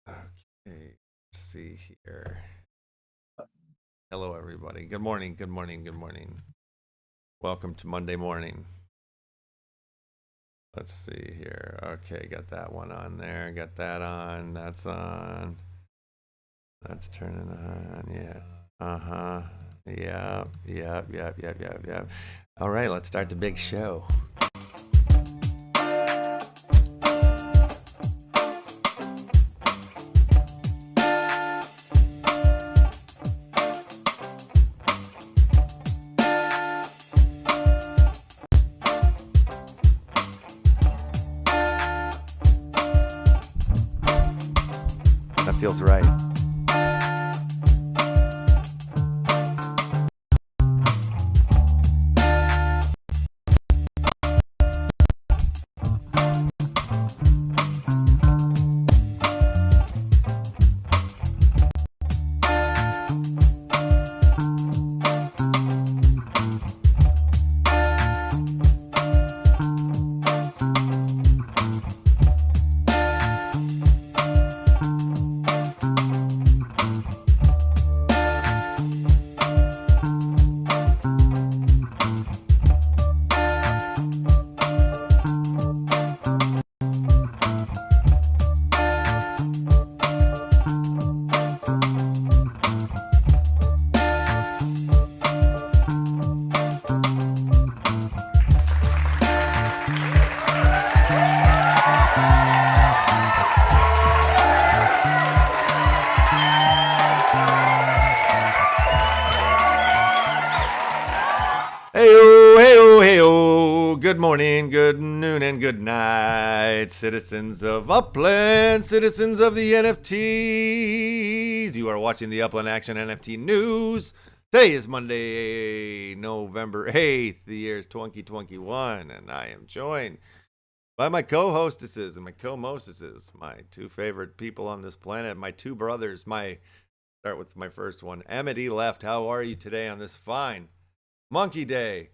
Okay, let's see here. Hello, everybody. Good morning. Good morning. Good morning. Welcome to Monday morning. Let's see here. Okay, got that one on there. Got that on. That's on. That's turning on. Yeah. Uh-huh. Yep. All right, let's start the big show. That feels right. Good morning, good noon, and good night, citizens of Upland, citizens of the NFTs. You are watching the Upland Action NFT News. Today is Monday, November 8th. The year is 2021, and I am joined by my co-hostesses and my co-mostesses, my two favorite people on this planet, my two brothers. Start with my first one, Amity Left. How are you today on this fine Monkey Day?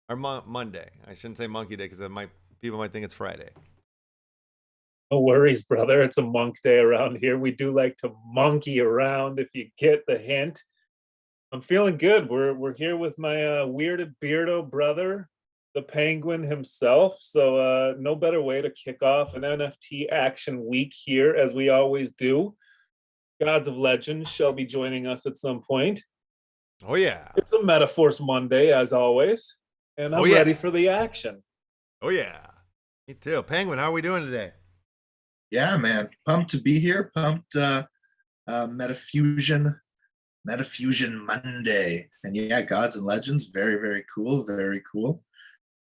Or Monday. I shouldn't say Monkey Day because people might think it's Friday. No worries, brother. It's a monk day around here. We do like to monkey around, if you get the hint. I'm feeling good. We're here with my weirded beardo brother, the penguin himself. So no better way to kick off an NFT action week here, as we always do. Gods of Legend shall be joining us at some point. Oh yeah. It's a Metaforce Monday, as always. And I'm ready for the action. Oh yeah. Me too. Penguin, how are we doing today? Yeah, man. Pumped to be here. Pumped Metafusion Monday. And yeah, Gods and Legends, very, very cool. Very cool.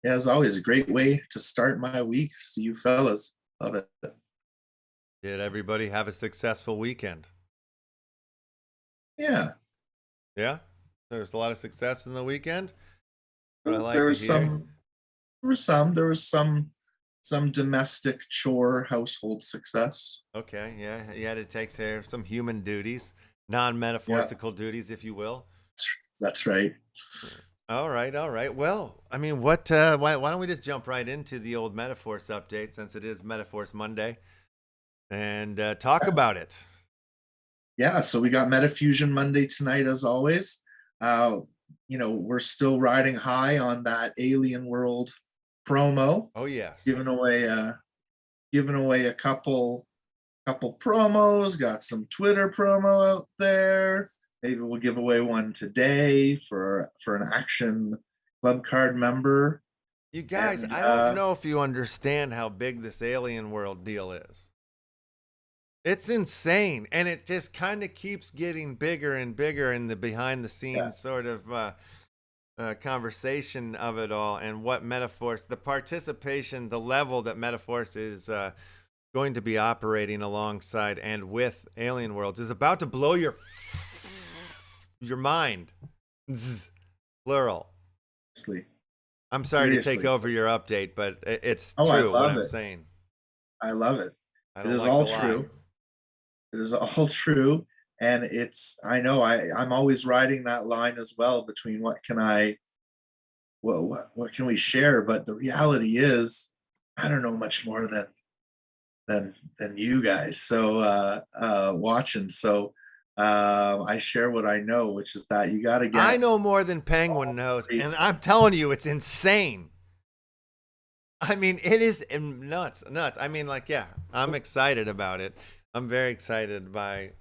Yeah, as always, a great way to start my week. See you fellas. Love it. Did everybody have a successful weekend? Yeah. Yeah? There's a lot of success in the weekend? There was some domestic chore household success. Okay, yeah. You had to take care of some human duties, non-metaphorical duties, if you will. That's right. All right. Well, I mean, why don't we just jump right into the old Metaforce update, since it is Metaforce Monday, and talk about it. Yeah, so we got Metafusion Monday tonight, as always. We're still riding high on that Alien World promo. Oh yes. Giving away a couple promos, got some Twitter promo out there. Maybe we'll give away one today for an Action CLUBCARD member. You guys, I don't know if you understand how big this Alien World deal is. It's insane, and it just kind of keeps getting bigger and bigger in the behind-the-scenes sort of conversation of it all, and what Metaforce, the participation, the level that Metaforce is going to be operating alongside and with Alien Worlds is about to blow your mind. Zzz, plural. I'm sorry to take over your update, but it's true what I'm saying. I love it. It is all true. It is all true, and I'm always riding that line as well between what can we share, but the reality is I don't know much more than than you guys. So watching. So I share what I know, which is that you got to get. I know more than Penguin knows, and I'm telling you, it's insane. I mean, it is nuts. I mean, like, yeah, I'm excited about it. I'm very excited by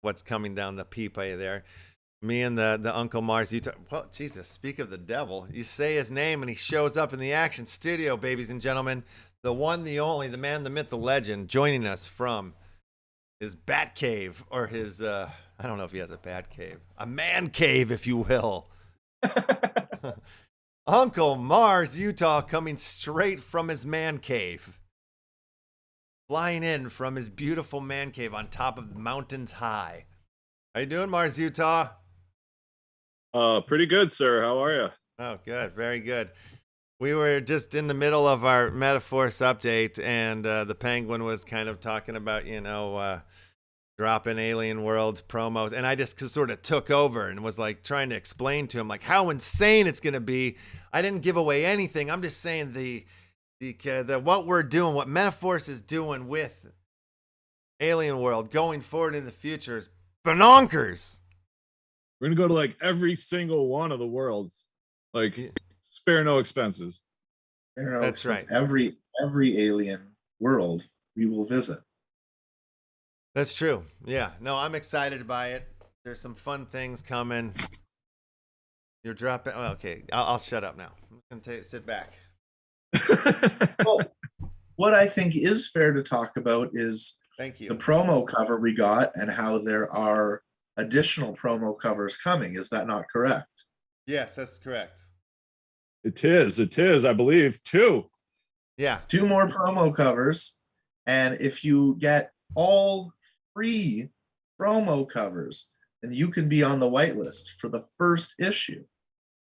what's coming down the pipe there. Me and the Uncle Mars, well, Jesus, speak of the devil. You say his name and he shows up in the Action Studio, babies and gentlemen. The one, the only, the man, the myth, the legend, joining us from his bat cave, or his, I don't know if he has a bat cave, a man cave, if you will. Uncle Mars, Utah, coming straight from his man cave. Flying in from his beautiful man cave on top of mountains high. How you doing, Mars, Utah? Pretty good, sir. How are you? Oh, good. Very good. We were just in the middle of our Metaforce update, and the Penguin was kind of talking about, dropping Alien Worlds promos, and I just sort of took over and was like trying to explain to him like how insane it's going to be. I didn't give away anything. I'm just saying the what we're doing, what Metaforce is doing with Alien World going forward in the future is bonkers. We're gonna go to like every single one of the worlds, like spare no expenses. That's right. Every alien world we will visit. That's true. Yeah. No, I'm excited by it. There's some fun things coming. You're dropping. Oh, okay. I'll shut up now. I'm just gonna sit back. Well, what I think is fair to talk about is Thank you. the promo cover we got and how there are additional promo covers coming. Is that not correct? Yes, that's correct. It is, I believe, 2. Yeah. 2 more promo covers. And if you get all 3 promo covers, then you can be on the whitelist for the first issue.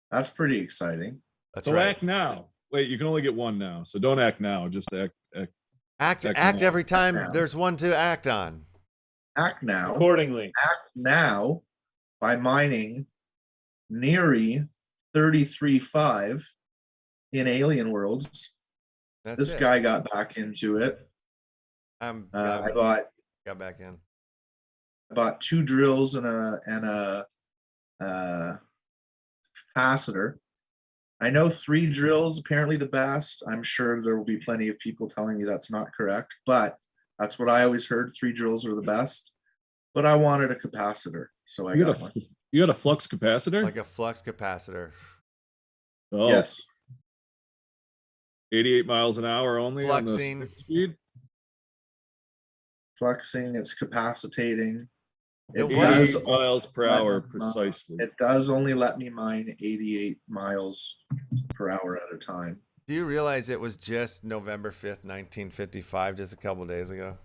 That's pretty exciting. That's So right. act now. Wait, you can only get 1 now. So don't act now. Just act every time now. there's one to act on. Act now. Accordingly. Act now by mining Neri 33.5 in Alien Worlds. This guy got back into it. I got back in. I bought 2 drills and a capacitor. I know 3 drills apparently the best. I'm sure there will be plenty of people telling me that's not correct, but that's what I always heard. 3 drills are the best. But I wanted a capacitor, so I got one. You got a flux capacitor? Like a flux capacitor. Oh, yes. 88 miles an hour only Fluxing. On the 6 speed? Fluxing, it's capacitating. It 88 miles per hour precisely. It does only let me mine 88 miles per hour at a time. Do you realize it was just November 5th, 1955, just a couple days ago?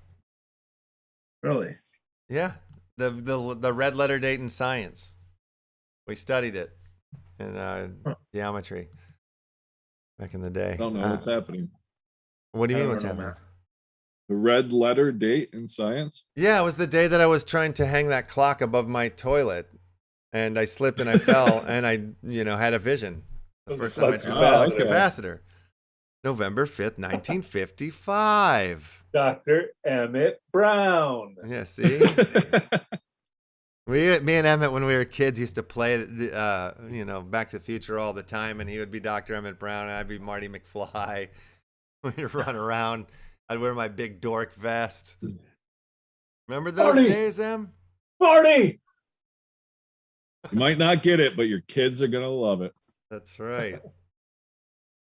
Really? Yeah. The red letter date in science. We studied it in geometry back in the day. I don't know what's happening. What do you mean what's happening? The red letter date in science? Yeah, it was the day that I was trying to hang that clock above my toilet, and I slipped and I fell, and I, had a vision. The first time I threw the capacitor. November 5th, 1955. Dr. Emmett Brown. Yeah, see? Me and Emmett, when we were kids, used to play, Back to the Future all the time, and he would be Dr. Emmett Brown, and I'd be Marty McFly. We'd run around. I'd wear my big dork vest. Remember those days, Em? Marty! You might not get it, but your kids are going to love it. That's right.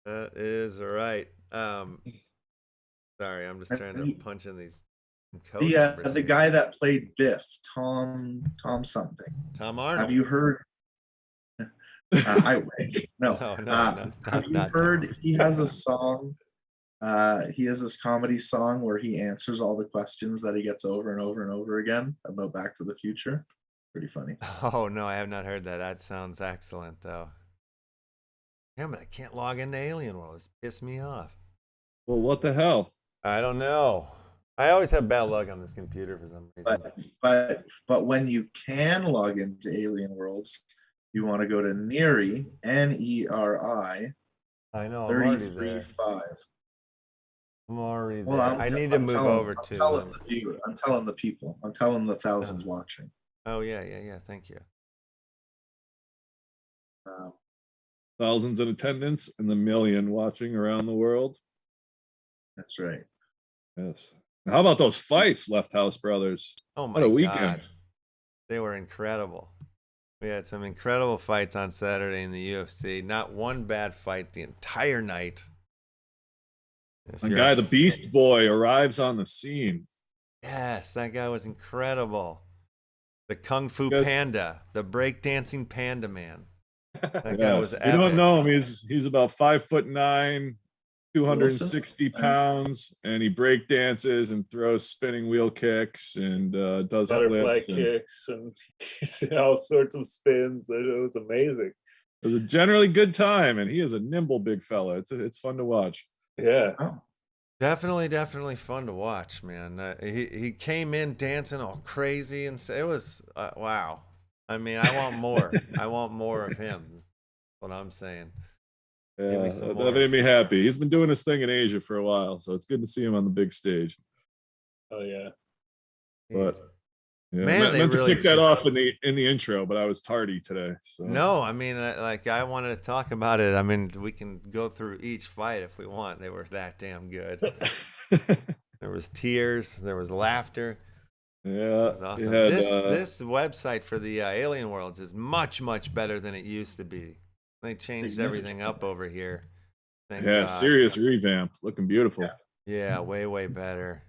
That is right. Sorry, I'm just trying to punch in these code numbers. The guy that played Biff, Tom something. Tom Arnold. Have you heard? I wish. No. No, have you heard? He has a song. He has this comedy song where he answers all the questions that he gets over and over and over again about Back to the Future. Pretty funny. Oh no, I have not heard that. That sounds excellent though. Damn it, I can't log into Alien World. It's pissed me off. Well, what the hell? I don't know. I always have bad luck on this computer for some reason. But when you can log into Alien Worlds, you want to go to Neri, Neri. I know. 33.5. I'm already there. Well, I need to move over I'm to. telling the viewer. I'm telling the people. I'm telling the thousands watching. Oh yeah. Thank you. Thousands in attendance and the million watching around the world. That's right. Yes. How about those fights, LeftHousr brothers? Oh my What a weekend. God. They were incredible. We had some incredible fights on Saturday in the UFC. Not one bad fight the entire night. The guy, the Beast Boy, arrives on the scene. Yes, that guy was incredible. The Kung Fu Panda, the breakdancing Panda Man. That guy was epic. You don't know him. He's about 5'9", 260 pounds, and he break dances and throws spinning wheel kicks and does butterfly flips kicks and all sorts of spins. It was amazing. It was a generally good time, and he is a nimble big fella. It's fun to watch. Yeah. Oh. Definitely fun to watch, man. He came in dancing all crazy, and it was wow. I mean, I want more. I want more of him. What I'm saying. Yeah, that made me happy. He's been doing his thing in Asia for a while, so it's good to see him on the big stage. Oh yeah. But yeah, man, I meant to kick that off in the intro, but I was tardy today. So. No, I mean, like I wanted to talk about it. I mean, we can go through each fight if we want. They were that damn good. There was tears. There was laughter. Yeah, it was awesome. This website for the Alien Worlds is much better than it used to be. They changed everything up over here. Thank God. Serious revamp. Looking beautiful. Yeah, way better.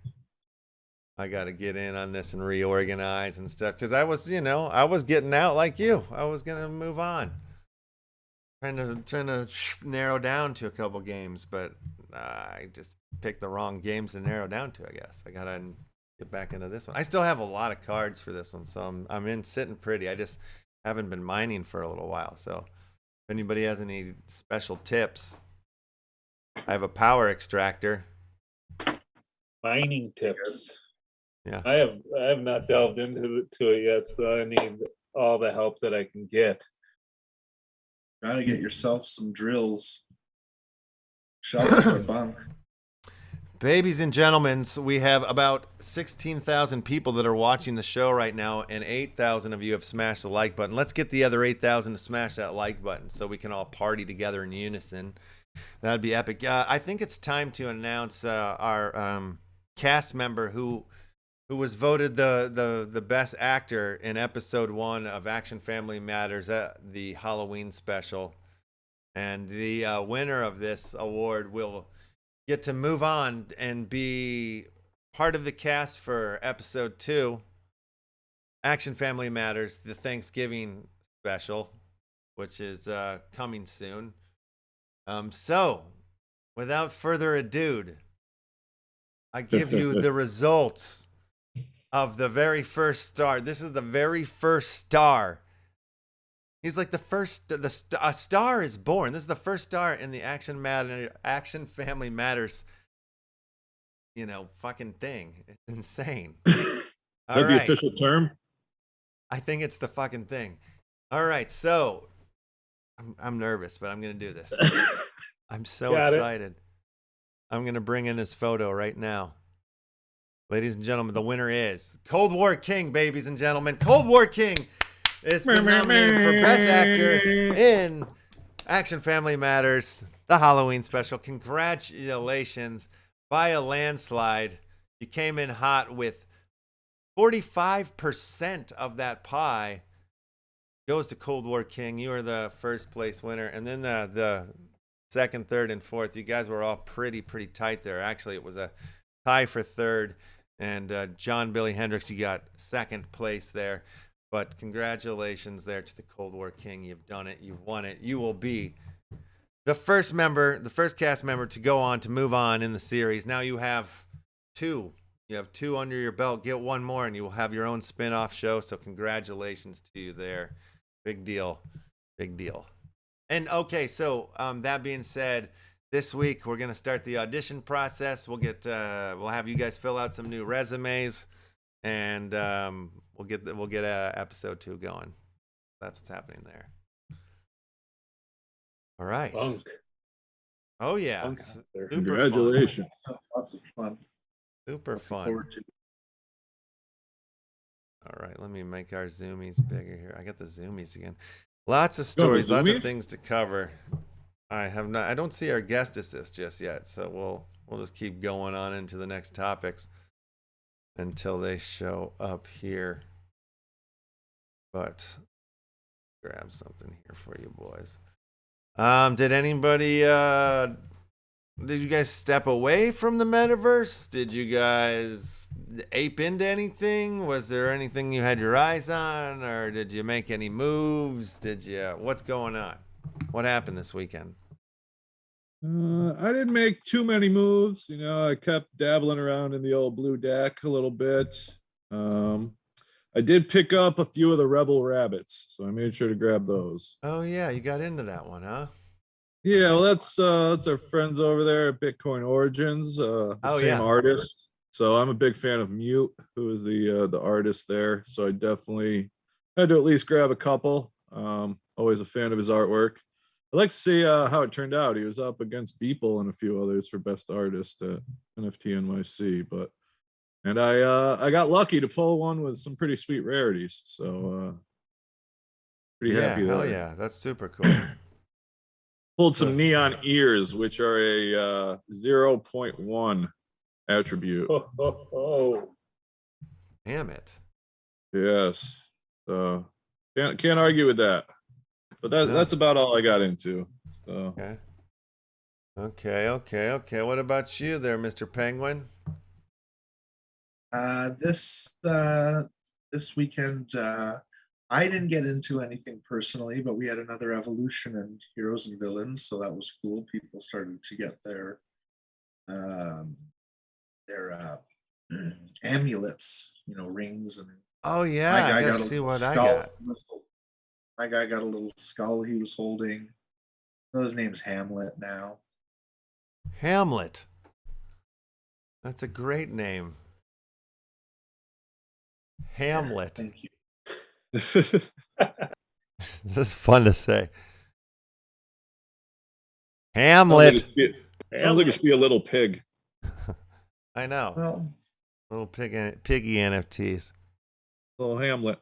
I got to get in on this and reorganize and stuff because I was getting out like you. I was gonna move on, trying to narrow down to a couple games, but I just picked the wrong games to narrow down to. I guess I gotta get back into this one. I still have a lot of cards for this one, so I'm in sitting pretty. I just haven't been mining for a little while. So if anybody has any special tips, I have a power extractor. Mining tips. Yeah, I have not delved into it yet, so I need all the help that I can get. Gotta get yourself some drills. Shovels are bunk. Babies and gentlemen, so we have about 16,000 people that are watching the show right now, and 8,000 of you have smashed the like button. Let's get the other 8,000 to smash that like button so we can all party together in unison. That'd be epic. I think it's time to announce our cast member who was voted the best actor in episode 1 of Action Family Matters, the Halloween special. And the winner of this award will get to move on and be part of the cast for episode 2, Action Family Matters, the Thanksgiving special, which is coming soon. So, without further ado, I give you the results of the very first star. This is the very first star. He's like the first. A star is born. This is the first star in the Action Family Matters. Fucking thing. It's insane. Is that the official term? I think it's the fucking thing. All right, so I'm nervous, but I'm gonna do this. I'm so excited. I'm gonna bring in his photo right now. Ladies and gentlemen, the winner is Cold War King, babies and gentlemen. Cold War King has been nominated for Best Actor in Action Family Matters, the Halloween special. Congratulations by a landslide. You came in hot with 45% of that pie goes to Cold War King. You are the first place winner. And then the second, third, and fourth, you guys were all pretty tight there. Actually, it was a tie for third. And John Billy Hendricks, you got second place there. But congratulations there to the Cold War King. You've done it. You've won it. You will be the first cast member to go on to move on in the series. Now you have 2. You have 2 under your belt. Get 1 more, and you will have your own spin-off show. So congratulations to you there. Big deal. Big deal. And okay, so that being said, this week we're gonna start the audition process. We'll have you guys fill out some new resumes, and we'll get episode 2 going. That's what's happening there. All right. Bunk. Oh yeah, Monks. super Congratulations. Lots of fun. super Looking fun. forward to it. All right, let me make our zoomies bigger here. I got the zoomies again. Lots of Going to stories, lots of zoomies? things to cover. I don't see our guest assist just yet, so we'll just keep going on into the next topics until they show up here. But grab something here for you boys. Did anybody did you guys step away from the metaverse? Did you guys ape into anything? Was there anything you had your eyes on, or did you make any moves? What's going on? What happened this weekend? I didn't make too many moves. You know, I kept dabbling around in the old blue deck a little bit. I did pick up a few of the Rebel Rabbits, so I made sure to grab those. Oh yeah, you got into that one, huh? Yeah, well, that's our friends over there at Bitcoin Origins, the same artist. So I'm a big fan of Mute, who is the artist there. So I definitely had to at least grab a couple. Always a fan of his artwork. I'd like to see how it turned out. He was up against Beeple and a few others for best artist at NFT NYC, and I got lucky to pull one with some pretty sweet rarities. So pretty happy there. Hell yeah, that's super cool. Pulled some neon ears, which are a 0.1 attribute. Oh. Damn it. Yes. So can't argue with that. But that's about all I got into. So. Okay. What about you there, Mr. Penguin? This weekend, I didn't get into anything personally, but we had another evolution in Heroes and Villains, so that was cool. People started to get their amulets, rings, and Oh yeah, my guy I got gotta a see little what I skull. got. My guy got a little skull he was holding. His name's Hamlet now. Hamlet. That's a great name. Hamlet. Thank you. This is fun to say. Hamlet. Sounds like it should be a little pig. I know. Well, Little piggy NFTs. Little Hamlet.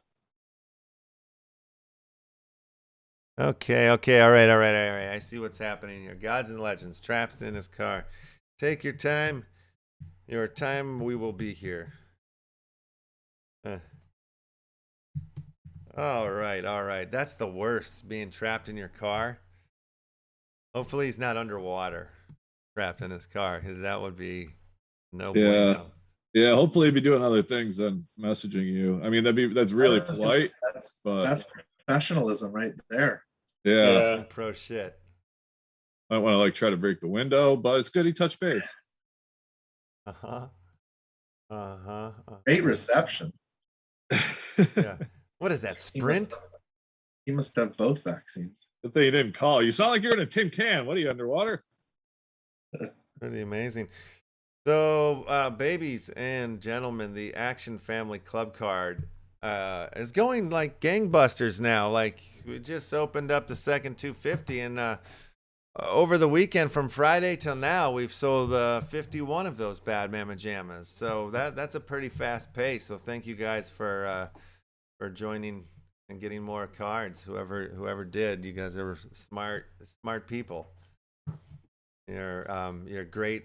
Okay. All right. I see what's happening here. Gods and Legends trapped in his car. Take your time. Your time, we will be here. All right. That's the worst, being trapped in your car. Hopefully he's not underwater, trapped in his car, because that would be no bueno. Yeah, hopefully he'd be doing other things than messaging you. I mean, that's really polite. That's professionalism right there. Yeah. That's some pro shit. I don't want to try to break the window, but it's good he touched base. Great reception. Yeah. What is that, Sprint? He must have both vaccines. Good thing you didn't call. You sound like you're in a tin can. What are you, underwater? Pretty amazing. So, babies and gentlemen, the Action Family Club card is going like gangbusters now. Like, we just opened up the second 250, and over the weekend from Friday till now, we've sold 51 of those Bad Mama Jammas. So that's a pretty fast pace. So thank you guys for joining and getting more cards. Whoever did, you guys are smart people. You're great,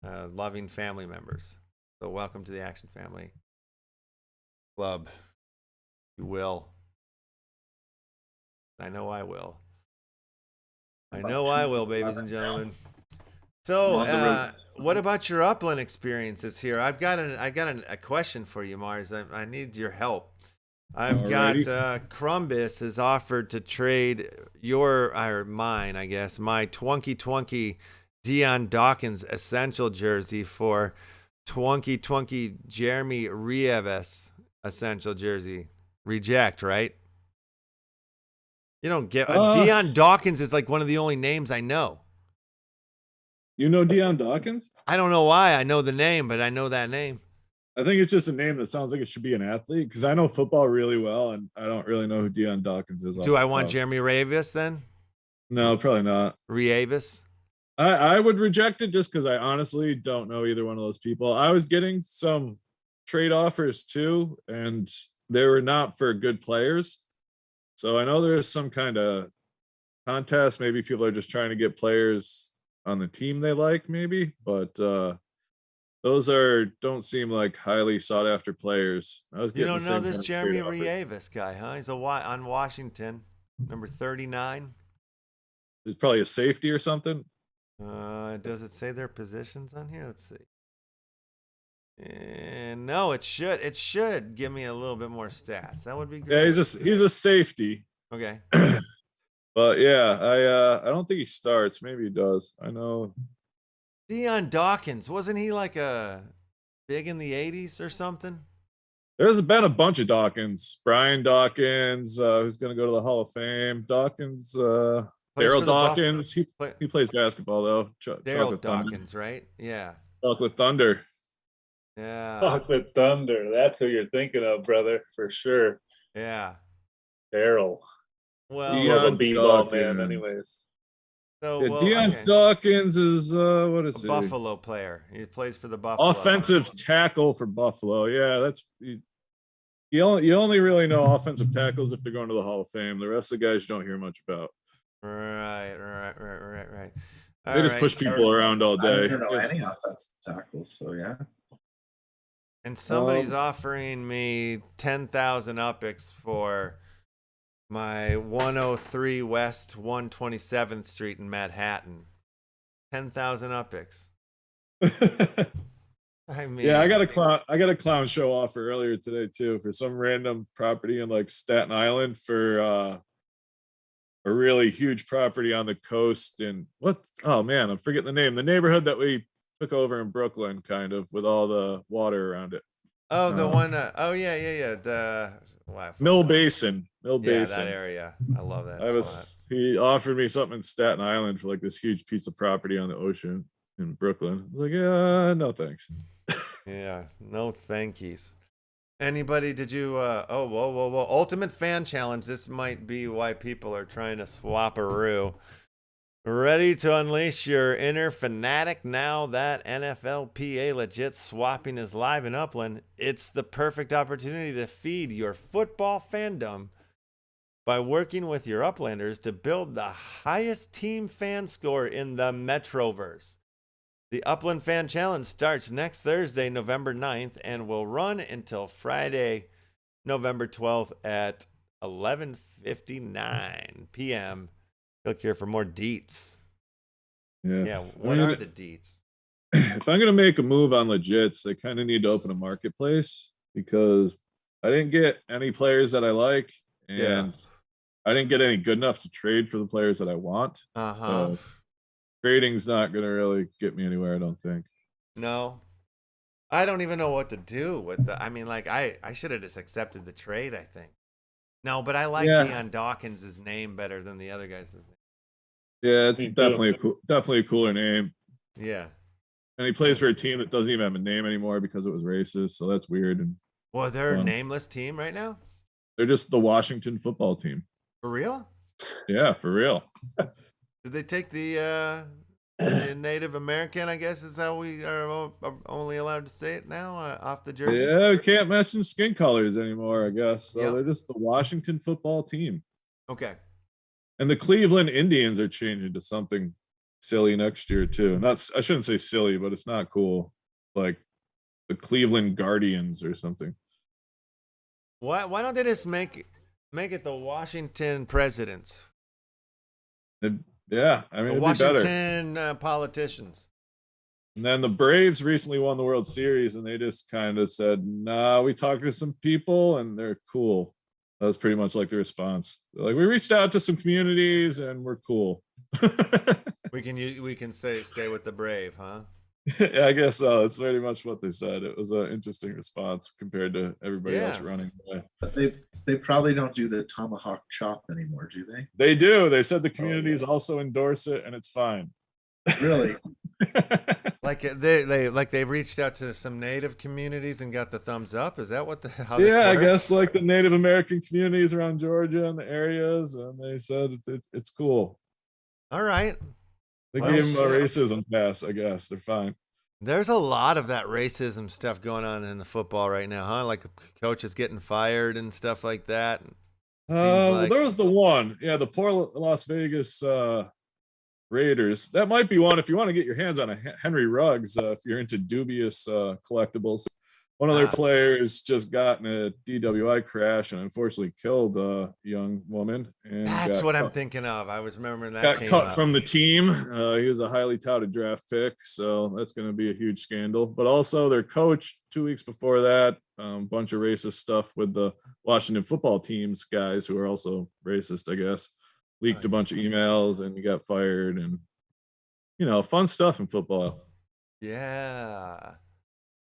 loving family members. So welcome to the Action Family Club. You will. I know I will. I know I will, babies and gentlemen. So, what about your Upland experiences here? I got a question for you, Mars. I need your help. I've got Crumbus has offered to trade mine, I guess, my Twunky Dion Dawkins essential jersey for Twunky Jeremy Rieves essential jersey. Reject, right? You don't get Dion Dawkins is like one of the only names I know. You know Dion Dawkins? I don't know why I know the name, but I know that name. I think it's just a name that sounds like it should be an athlete, because I know football really well, and I don't really know who Dion Dawkins is. Do I want Jeremy Rieves then? No, probably not. Rieves? I would reject it just because I honestly don't know either one of those people. I was getting some trade offers too, and they were not for good players. So I know there's some kind of contest. Maybe people are just trying to get players on the team they like, maybe, but those don't seem like highly sought after players. I was You getting don't the know same this kind of Jeremy trade offers. Rievis guy, huh? He's on Washington, number 39. It's probably a safety or something. Does it say their positions on here? Let's see. No, it should. It should give me a little bit more stats. That would be great. Yeah, he's a safety. Okay. But yeah, I don't think he starts. Maybe he does. I know. Dion Dawkins, wasn't he like a big in the 80s or something? There's been a bunch of Dawkins. Brian Dawkins, who's going to go to the Hall of Fame. Dawkins, Daryl Dawkins. He plays basketball though. Daryl Dawkins, right? Yeah. Chocolate Thunder. Yeah. Chocolate Thunder. That's who you're thinking of, brother, for sure. Yeah. Daryl. Well, more of a b-ball man, anyways. So yeah, Dion Dawkins is what is he? Buffalo player. He plays for the Buffalo. Offensive tackle for Buffalo. Yeah, that's you only really know offensive tackles if they're going to the Hall of Fame. The rest of the guys you don't hear much about. Right. They just push people around all day. I don't know any offensive tackles, so yeah. And somebody's offering me 10,000 UPX for my 103 West 127th Street in Manhattan. 10,000 UPX. I mean, yeah, I got a clown show offer earlier today too for some random property in like Staten Island for a really huge property on the coast. And oh man, I'm forgetting the name. The neighborhood that we took over in Brooklyn, kind of, with all the water around it. Oh, the one. Oh yeah. The Mill Basin. That area. I love that. He offered me something in Staten Island for like this huge piece of property on the ocean in Brooklyn. I was like, yeah, no thanks. Yeah, no thankies. Anybody? Did you? Whoa! Ultimate Fan Challenge. This might be why people are trying to swap a roo. Ready to unleash your inner fanatic now that NFLPA legit swapping is live in Upland? It's the perfect opportunity to feed your football fandom by working with your Uplanders to build the highest team fan score in the Metroverse. The Upland Fan Challenge starts next Thursday, November 9th, and will run until Friday, November 12th at 11:59 p.m. Click here for more deets. Yeah. What are the deets? If I'm going to make a move on legits, they kind of need to open a marketplace because I didn't get any players that I like, and I didn't get any good enough to trade for the players that I want. So trading's not going to really get me anywhere, I don't think. No. I don't even know what to do with I mean, like, I should have just accepted the trade, I think. No, but I like Dion Dawkins' name better than the other guy's name. Yeah, it's definitely a cooler name. Yeah. And he plays for a team that doesn't even have a name anymore because it was racist, so that's weird. And well, they're a nameless team right now? They're just the Washington football team. For real? Yeah, for real. Did they take the Native American, I guess is how we are only allowed to say it now, off the jersey? Yeah, we can't mention skin colors anymore, I guess. So they're just the Washington football team. Okay. And the Cleveland Indians are changing to something silly next year too. I shouldn't say silly, but it's not cool. Like the Cleveland Guardians or something. Why don't they just make it the Washington Presidents? Yeah, I mean, the Washington politicians. And then the Braves recently won the World Series, and they just kind of said, "Nah, we talked to some people, and they're cool." That was pretty much like the response. They're like, we reached out to some communities, and we're cool. we can say stay with the Brave, huh? Yeah, I guess so. That's pretty much what they said. It was an interesting response compared to everybody else running away. But they probably don't do the tomahawk chop anymore, do they? They do. They said the communities also endorse it, and it's fine. Really? Like they reached out to some Native communities and got the thumbs up. Is that how this works? I guess like the Native American communities around Georgia and the areas, and they said it's cool. All right. They Well, gave him a shit. racism pass, I guess. They're fine. There's a lot of that racism stuff going on in the football right now, huh? Like coaches getting fired and stuff like that. Well, there was the one. Yeah, the poor Las Vegas Raiders. That might be one if you want to get your hands on a Henry Ruggs, if you're into dubious collectibles. One of their players just got in a DWI crash and unfortunately killed a young woman. And that's what I'm thinking of. I was remembering that got came cut up. from the team. He was a highly touted draft pick, so that's going to be a huge scandal. But also their coach 2 weeks before that, bunch of racist stuff with the Washington football team's guys who are also racist, I guess. Leaked a bunch of emails and he got fired, and fun stuff in football. Yeah.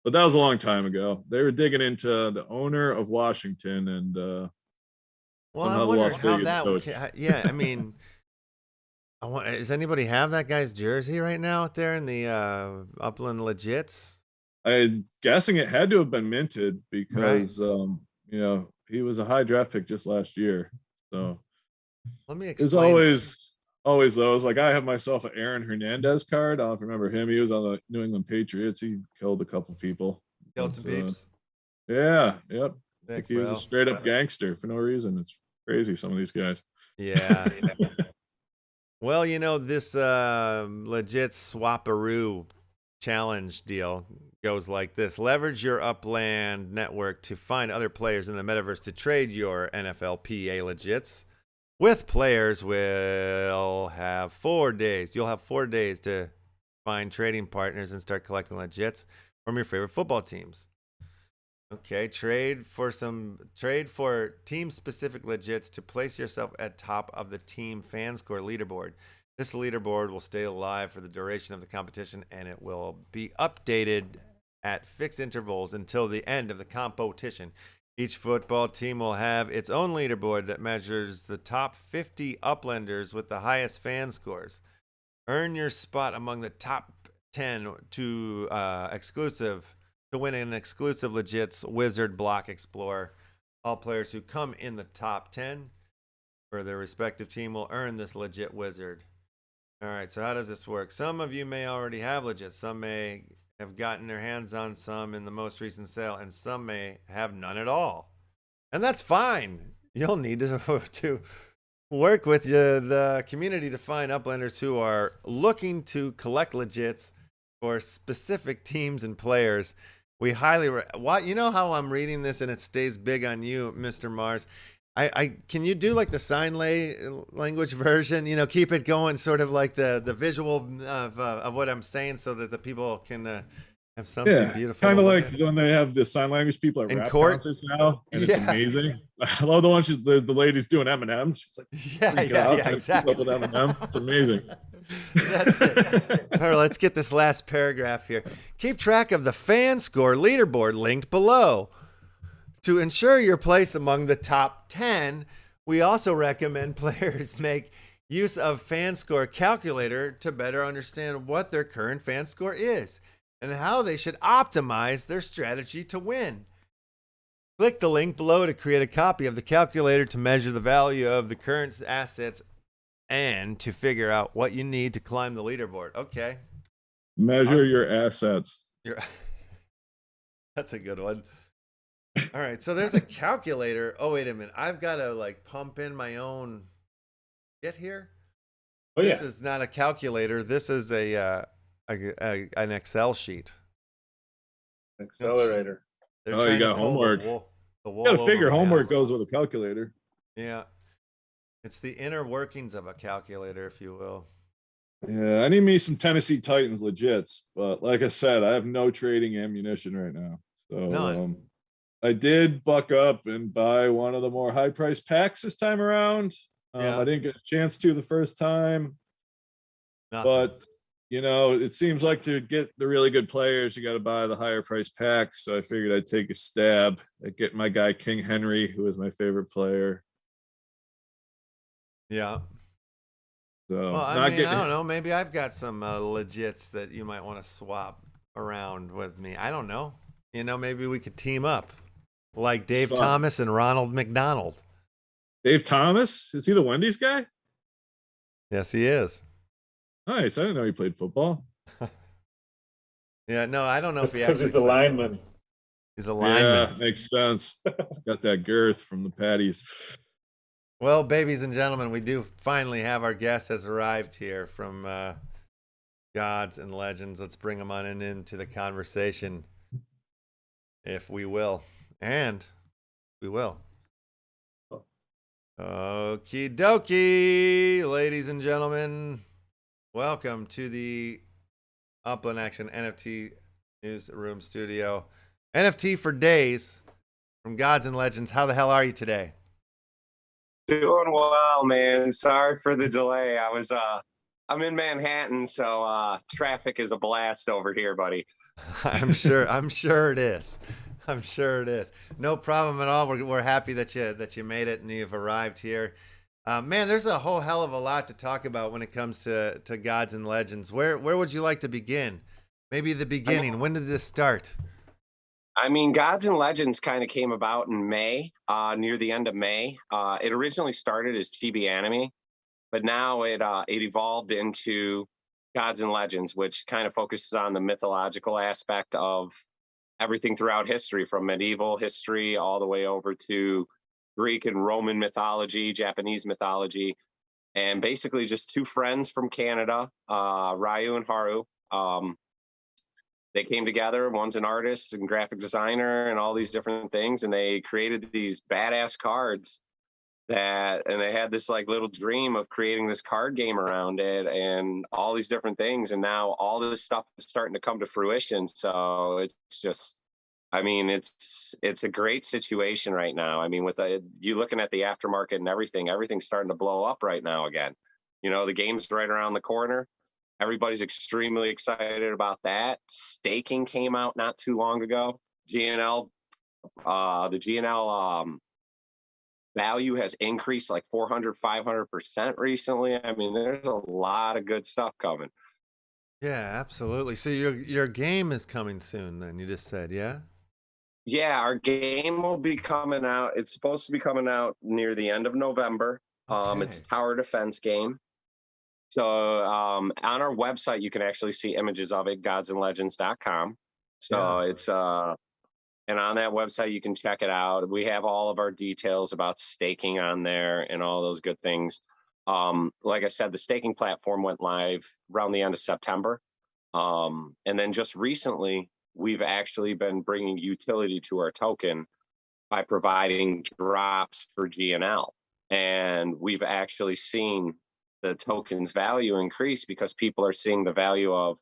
But that was a long time ago. They were digging into the owner of Washington and well, I wonder how that coach. Yeah, I mean, does anybody have that guy's jersey right now out there in the Upland Legits? I'm guessing it had to have been minted because he was a high draft pick just last year. So let me there's explain. always those. Like I have myself an Aaron Hernandez card. I don't know if you remember him. He was on the New England Patriots. He killed a couple people. Killed some peeps. Yeah, yep. Thick, He was a bro. straight up gangster for no reason. It's crazy, some of these guys. Yeah. Well, this legit swaparoo challenge deal goes like this. Leverage your Upland network to find other players in the metaverse to trade your NFLPA legits. With players, will have 4 days. You'll have 4 days to find trading partners and start collecting legits from your favorite football teams. Okay, trade for team-specific legits to place yourself at top of the team fan score leaderboard. This leaderboard will stay alive for the duration of the competition, and it will be updated at fixed intervals until the end of the competition. Each football team will have its own leaderboard that measures the top 50 Uplanders with the highest fan scores. Earn your spot among the top 10 to win an exclusive Legits Wizard Block Explorer. All players who come in the top 10 for their respective team will earn this Legit Wizard. All right, so how does this work? Some of you may already have Legits. Some may have gotten their hands on some in the most recent sale, and some may have none at all. And that's fine. You'll need to work with the community to find Uplanders who are looking to collect legits for specific teams and players. We highly you know how I'm reading this and it stays big on you, Mr. Mars. Can you do like the sign language version? Keep it going, sort of like the visual of what I'm saying, so that the people can have something beautiful. Kind of like when they have the sign language people at rap concerts now, and it's amazing. I love the one the lady's doing Eminem. She's like, yeah, exactly. With Eminem. It's amazing. That's it. All right, let's get this last paragraph here. Keep track of the fan score leaderboard linked below. To ensure your place among the top 10, we also recommend players make use of fan score calculator to better understand what their current fan score is and how they should optimize their strategy to win. Click the link below to create a copy of the calculator to measure the value of the current assets and to figure out what you need to climb the leaderboard. Okay. Measure your assets. That's a good one. All right, so there's a calculator. Oh, wait a minute. I've got to pump in my own shit here. This is not a calculator. This is an Excel sheet. Accelerator. You got homework. You got to figure homework goes with a calculator. Yeah. It's the inner workings of a calculator, if you will. Yeah, I need me some Tennessee Titans legits, but like I said, I have no trading ammunition right now. So I did buck up and buy one of the more high-priced packs this time around. I didn't get a chance to the first time. But, it seems like to get the really good players, you got to buy the higher-priced packs. So I figured I'd take a stab at getting my guy King Henry, who is my favorite player. Yeah. So, I don't know. Maybe I've got some legits that you might want to swap around with me. I don't know. Maybe we could team up. Like Dave Thomas and Ronald McDonald. Dave Thomas? Is he the Wendy's guy? Yes, he is. Nice. I didn't know you played football. Yeah, no, I don't know if That's he because actually he's a plays football. lineman. He's a Yeah, lineman. makes sense. Got that girth from the patties. Well, babies and gentlemen, we do finally have our guest has arrived here from Gods and Legends. Let's bring him on into the conversation, if we will. And we will. Okie dokie, ladies and gentlemen. Welcome to the Upland Action NFT Newsroom Studio. NFT for days from Gods and Legends. How the hell are you today? Doing well, man. Sorry for the delay. I'm in Manhattan, so traffic is a blast over here, buddy. I'm sure it is. I'm sure it is. No problem at all. We're happy that you made it and you've arrived here. Man, there's a whole hell of a lot to talk about when it comes to Gods and Legends. Where would you like to begin? Maybe the beginning. When did this start? I mean, Gods and Legends kind of came about in May, near the end of May. It originally started as Chibi Anime, but now it evolved into Gods and Legends, which kind of focuses on the mythological aspect of everything throughout history, from medieval history all the way over to Greek and Roman mythology, Japanese mythology, and basically just two friends from Canada, Ryu and Haru. They came together. One's an artist and graphic designer and all these different things, and they created these badass cards and they had this like little dream of creating this card game around it and all these different things. And now all this stuff is starting to come to fruition. So it's just, I mean, it's a great situation right now. I mean, with you looking at the aftermarket and everything's starting to blow up right now again. You know, the game's right around the corner. Everybody's extremely excited about that. Staking came out not too long ago. GNL, the GNL value has increased like 400, 500% recently. I mean, there's a lot of good stuff coming. Yeah, absolutely. So your game is coming soon then, you just said, yeah? Yeah, our game will be coming out. It's supposed to be coming out near the end of November. Okay. It's a tower defense game. So on our website, you can actually see images of it, godsandlegends.com. So it's and on that website, you can check it out. We have all of our details about staking on there and all those good things. Like I said, the staking platform went live around the end of September. And then just recently, we've actually been bringing utility to our token by providing drops for GNL. And we've actually seen the token's value increase because people are seeing the value of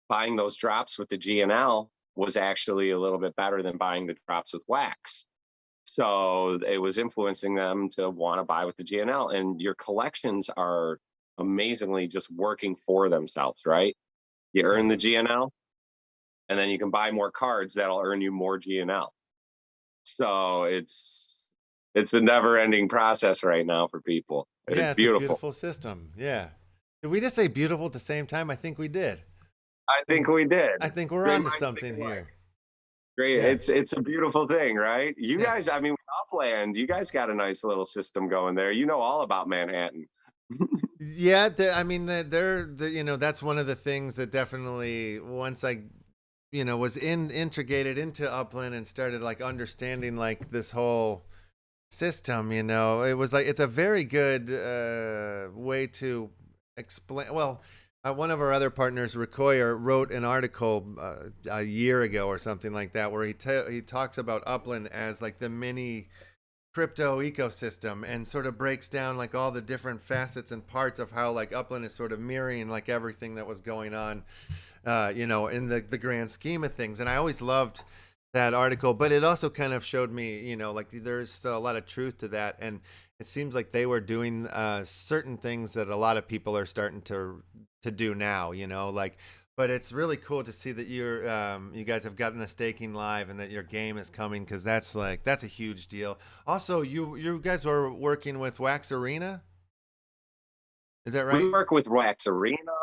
buying those drops with the GNL was actually a little bit better than buying the drops with wax. So it was influencing them to want to buy with the GNL. And your collections are amazingly just working for themselves, right? You earn the GNL, and then you can buy more cards that'll earn you more GNL. So it's a never-ending process right now for people. It's beautiful. A beautiful system. Yeah. Did we just say beautiful at the same time? I think we did. I think we did. I think we're onto something here. Great. Yeah. It's a beautiful thing, right? You guys, I mean, Upland, you guys got a nice little system going there. You know all about Manhattan. Yeah, I mean, they're you know, that's one of the things that definitely once I, you know, was integrated into Upland and started like understanding like this whole system, you know, it was like it's a very good way to explain. Well, one of our other partners, Ricoyer, wrote an article a year ago or something like that where he talks about Upland as like the mini crypto ecosystem and sort of breaks down like all the different facets and parts of how like Upland is sort of mirroring like everything that was going on, you know, in the grand scheme of things. And I always loved that article, but it also kind of showed me, you know, like there's a lot of truth to that. And it seems like they were doing certain things that a lot of people are starting to do now, you know, like, but it's really cool to see that you guys have gotten the staking live and that your game is coming, because that's a huge deal. Also, you guys were working with Wax Arena, is that right? We work with Wax Arena.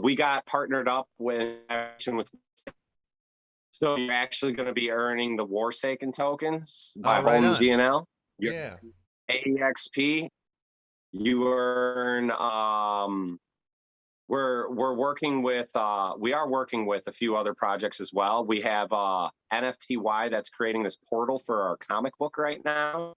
We got partnered up with Action with. So you're actually going to be earning the Warsaken tokens by holding GNL. Yeah. AEXP. You earn we're working with we are working with a few other projects as well. We have NFTY that's creating this portal for our comic book right now.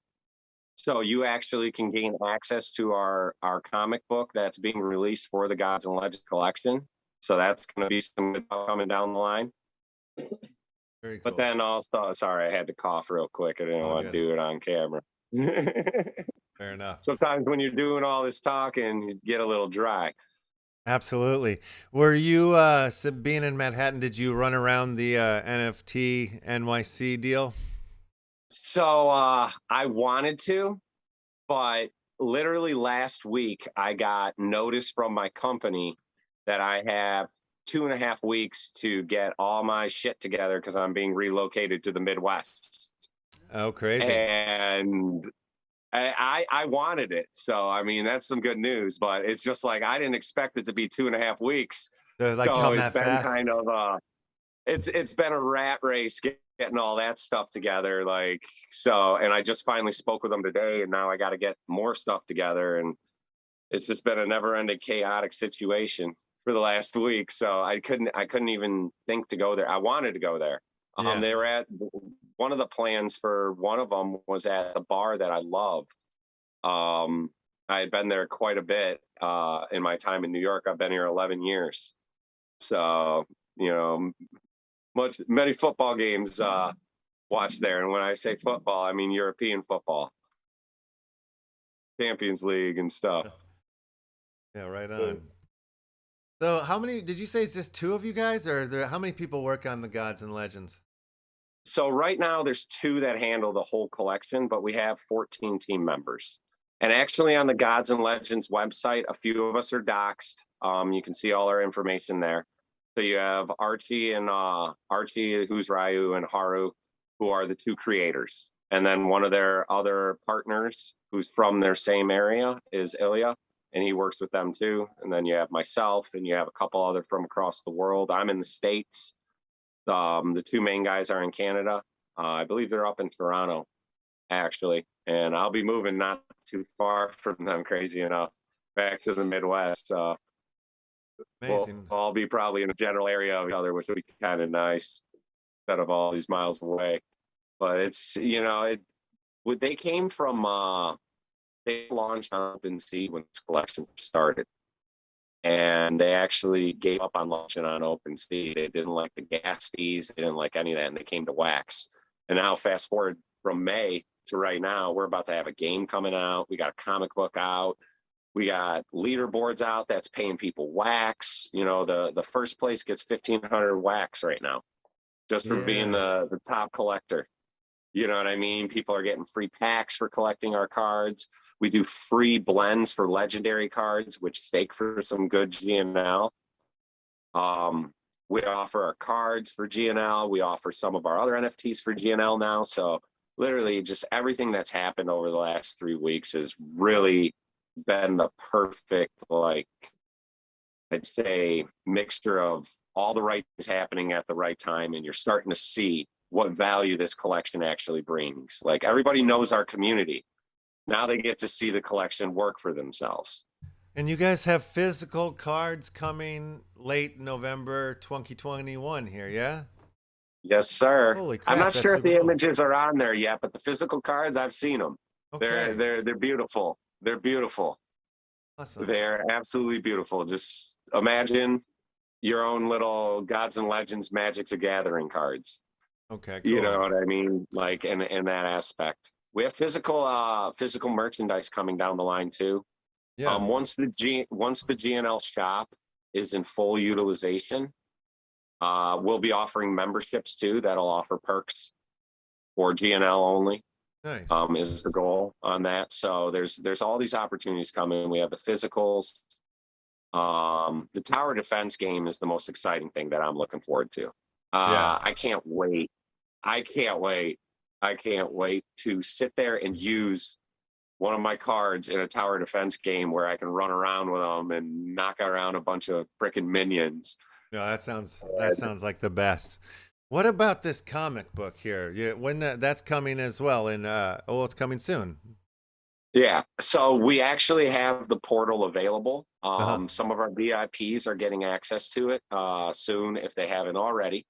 So you actually can gain access to our comic book that's being released for the Gods and Legends collection. So that's going to be some good stuff coming down the line. Very cool. But then also, sorry, I had to cough real quick. I didn't want to do it on camera. Fair enough. Sometimes when you're doing all this talking, you get a little dry. Absolutely. Were you, being in Manhattan, did you run around the NFT NYC deal? So I wanted to, but literally last week I got notice from my company that I have 2.5 weeks to get all my shit together because I'm being relocated to the Midwest. Oh, crazy. And I wanted it. So, I mean, that's some good news, but it's just like, I didn't expect it to be 2.5 weeks. So, like, so it's that been fast? kind of, it's been a rat race getting all that stuff together. Like, so, and I just finally spoke with them today, and now I got to get more stuff together. And it's just been a never ending chaotic situation for the last week. So I couldn't even think to go there. I wanted to go there. Yeah. They were at one of the plans for one of them was at the bar that I love. I had been there quite a bit in my time in New York. I've been here 11 years. So, you know, many football games watched there. And when I say football, I mean European football, Champions League and stuff. Yeah, right on. So how many, did you say, is this 2 of you guys, or how many people work on the Gods and Legends? So right now there's 2 that handle the whole collection, but we have 14 team members. And actually on the Gods and Legends website, a few of us are doxed. You can see all our information there. So you have Archie, who's Ryu, and Haru, who are the 2 creators. And then one of their other partners who's from their same area is Ilya, and he works with them too. And then you have myself, and you have a couple other from across the world. I'm in the States. The 2 main guys are in Canada. I believe they're up in Toronto, actually. And I'll be moving not too far from them, crazy enough, back to the Midwest. Amazing. We'll all be probably in a general area of each other, which would be kind of nice instead of all these miles away. But it's, you know, they came from, they launched on OpenSea when this collection started. And they actually gave up on launching on OpenSea. They didn't like the gas fees. They didn't like any of that. And they came to Wax. And now fast forward from May to right now, we're about to have a game coming out. We got a comic book out. We got leaderboards out that's paying people Wax. You know, the first place gets 1,500 Wax right now, just for being the top collector. You know what I mean? People are getting free packs for collecting our cards. We do free blends for legendary cards, which stake for some good GNL. We offer our cards for GNL. We offer some of our other NFTs for GNL now. So literally just everything that's happened over the last 3 weeks has really been the perfect, like, I'd say, mixture of all the right things happening at the right time. And you're starting to see what value this collection actually brings. Like, everybody knows our community. Now they get to see the collection work for themselves. And you guys have physical cards coming late November 2021 here, yeah? Yes, sir. Holy crap, I'm not that's sure if the super cool. images are on there yet, but the physical cards, I've seen them. Okay. They're beautiful. They're beautiful. Awesome. They're absolutely beautiful. Just imagine your own little Gods and Legends Magic's a Gathering cards. Okay, cool. You know what I mean? Like in that aspect. We have physical merchandise coming down the line too. Yeah. Once the GNL shop is in full utilization, we'll be offering memberships too that'll offer perks for GNL only. Nice. Is the goal on that. So there's all these opportunities coming. We have the physicals. The tower defense game is the most exciting thing that I'm looking forward to. I can't wait. I can't wait to sit there and use one of my cards in a tower defense game where I can run around with them and knock around a bunch of freaking minions. No, that sounds like the best. What about this comic book here? Yeah, when that's coming as well? And it's coming soon. Yeah, so we actually have the portal available. Uh-huh. Some of our VIPs are getting access to it soon if they haven't already.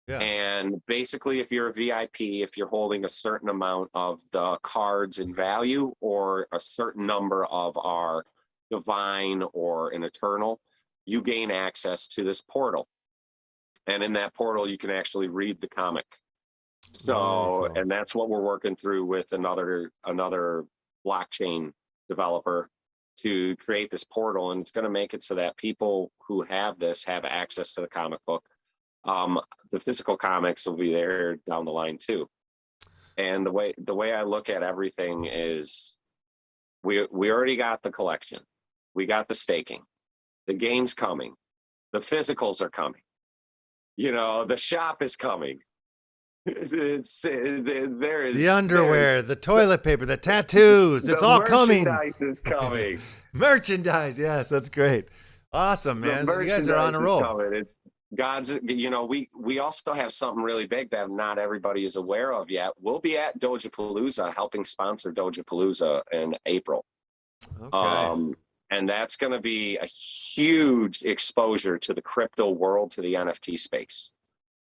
Yeah. And basically, if you're a VIP, if you're holding a certain amount of the cards in value or a certain number of our divine or an eternal, you gain access to this portal. And in that portal, you can actually read the comic. So, cool. and that's what we're working through with another blockchain developer to create this portal, and it's going to make it so that people who have this have access to the comic book. The physical comics will be there down the line too. And the way I look at everything is we already got the collection, we got the staking, the game's coming, the physicals are coming, you know, the shop is coming. There is The underwear, the toilet paper, the tattoos, it's all coming. Merchandise is coming. Merchandise, yes, that's great. Awesome, man. You guys are on a roll. Coming. It's God's, you know, we also have something really big that not everybody is aware of yet. We'll be at Dojapalooza, helping sponsor Dojapalooza in April. Okay. And that's going to be a huge exposure to the crypto world, to the NFT space.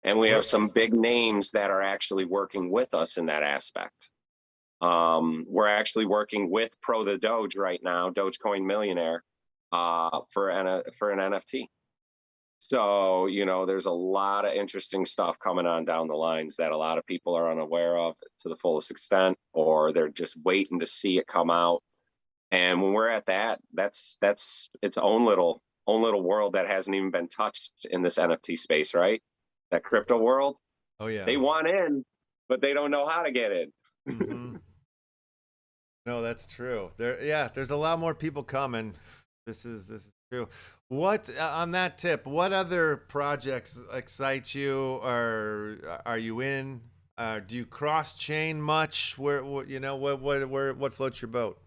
And we have some big names that are actually working with us in that aspect. We're actually working with Pro the Doge right now, Dogecoin Millionaire, for an NFT. So, you know, there's a lot of interesting stuff coming on down the lines that a lot of people are unaware of to the fullest extent, or they're just waiting to see it come out. And when we're at that, that's its own little world that hasn't even been touched in this NFT space, right? That crypto world. Oh yeah. They want in, but they don't know how to get in. Mm-hmm. No, that's true. There's a lot more people coming. This is true. What on that tip? What other projects excite you? Or are you in? Do you cross chain much? What floats your boat?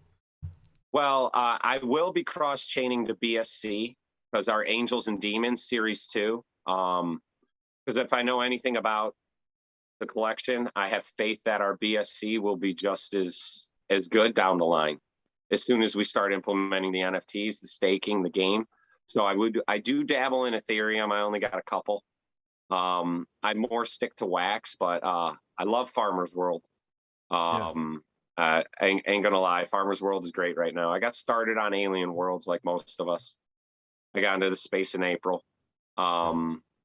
Well, I will be cross chaining to BSC because our Angels and Demons Series 2. Because if I know anything about the collection, I have faith that our BSC will be just as good down the line as soon as we start implementing the NFTs, the staking, the game. So I do dabble in Ethereum. I only got a couple. I more stick to Wax, but I love Farmer's World. Ain't gonna lie, Farmer's World is great right now. I got started on Alien Worlds like most of us. I got into the space in April.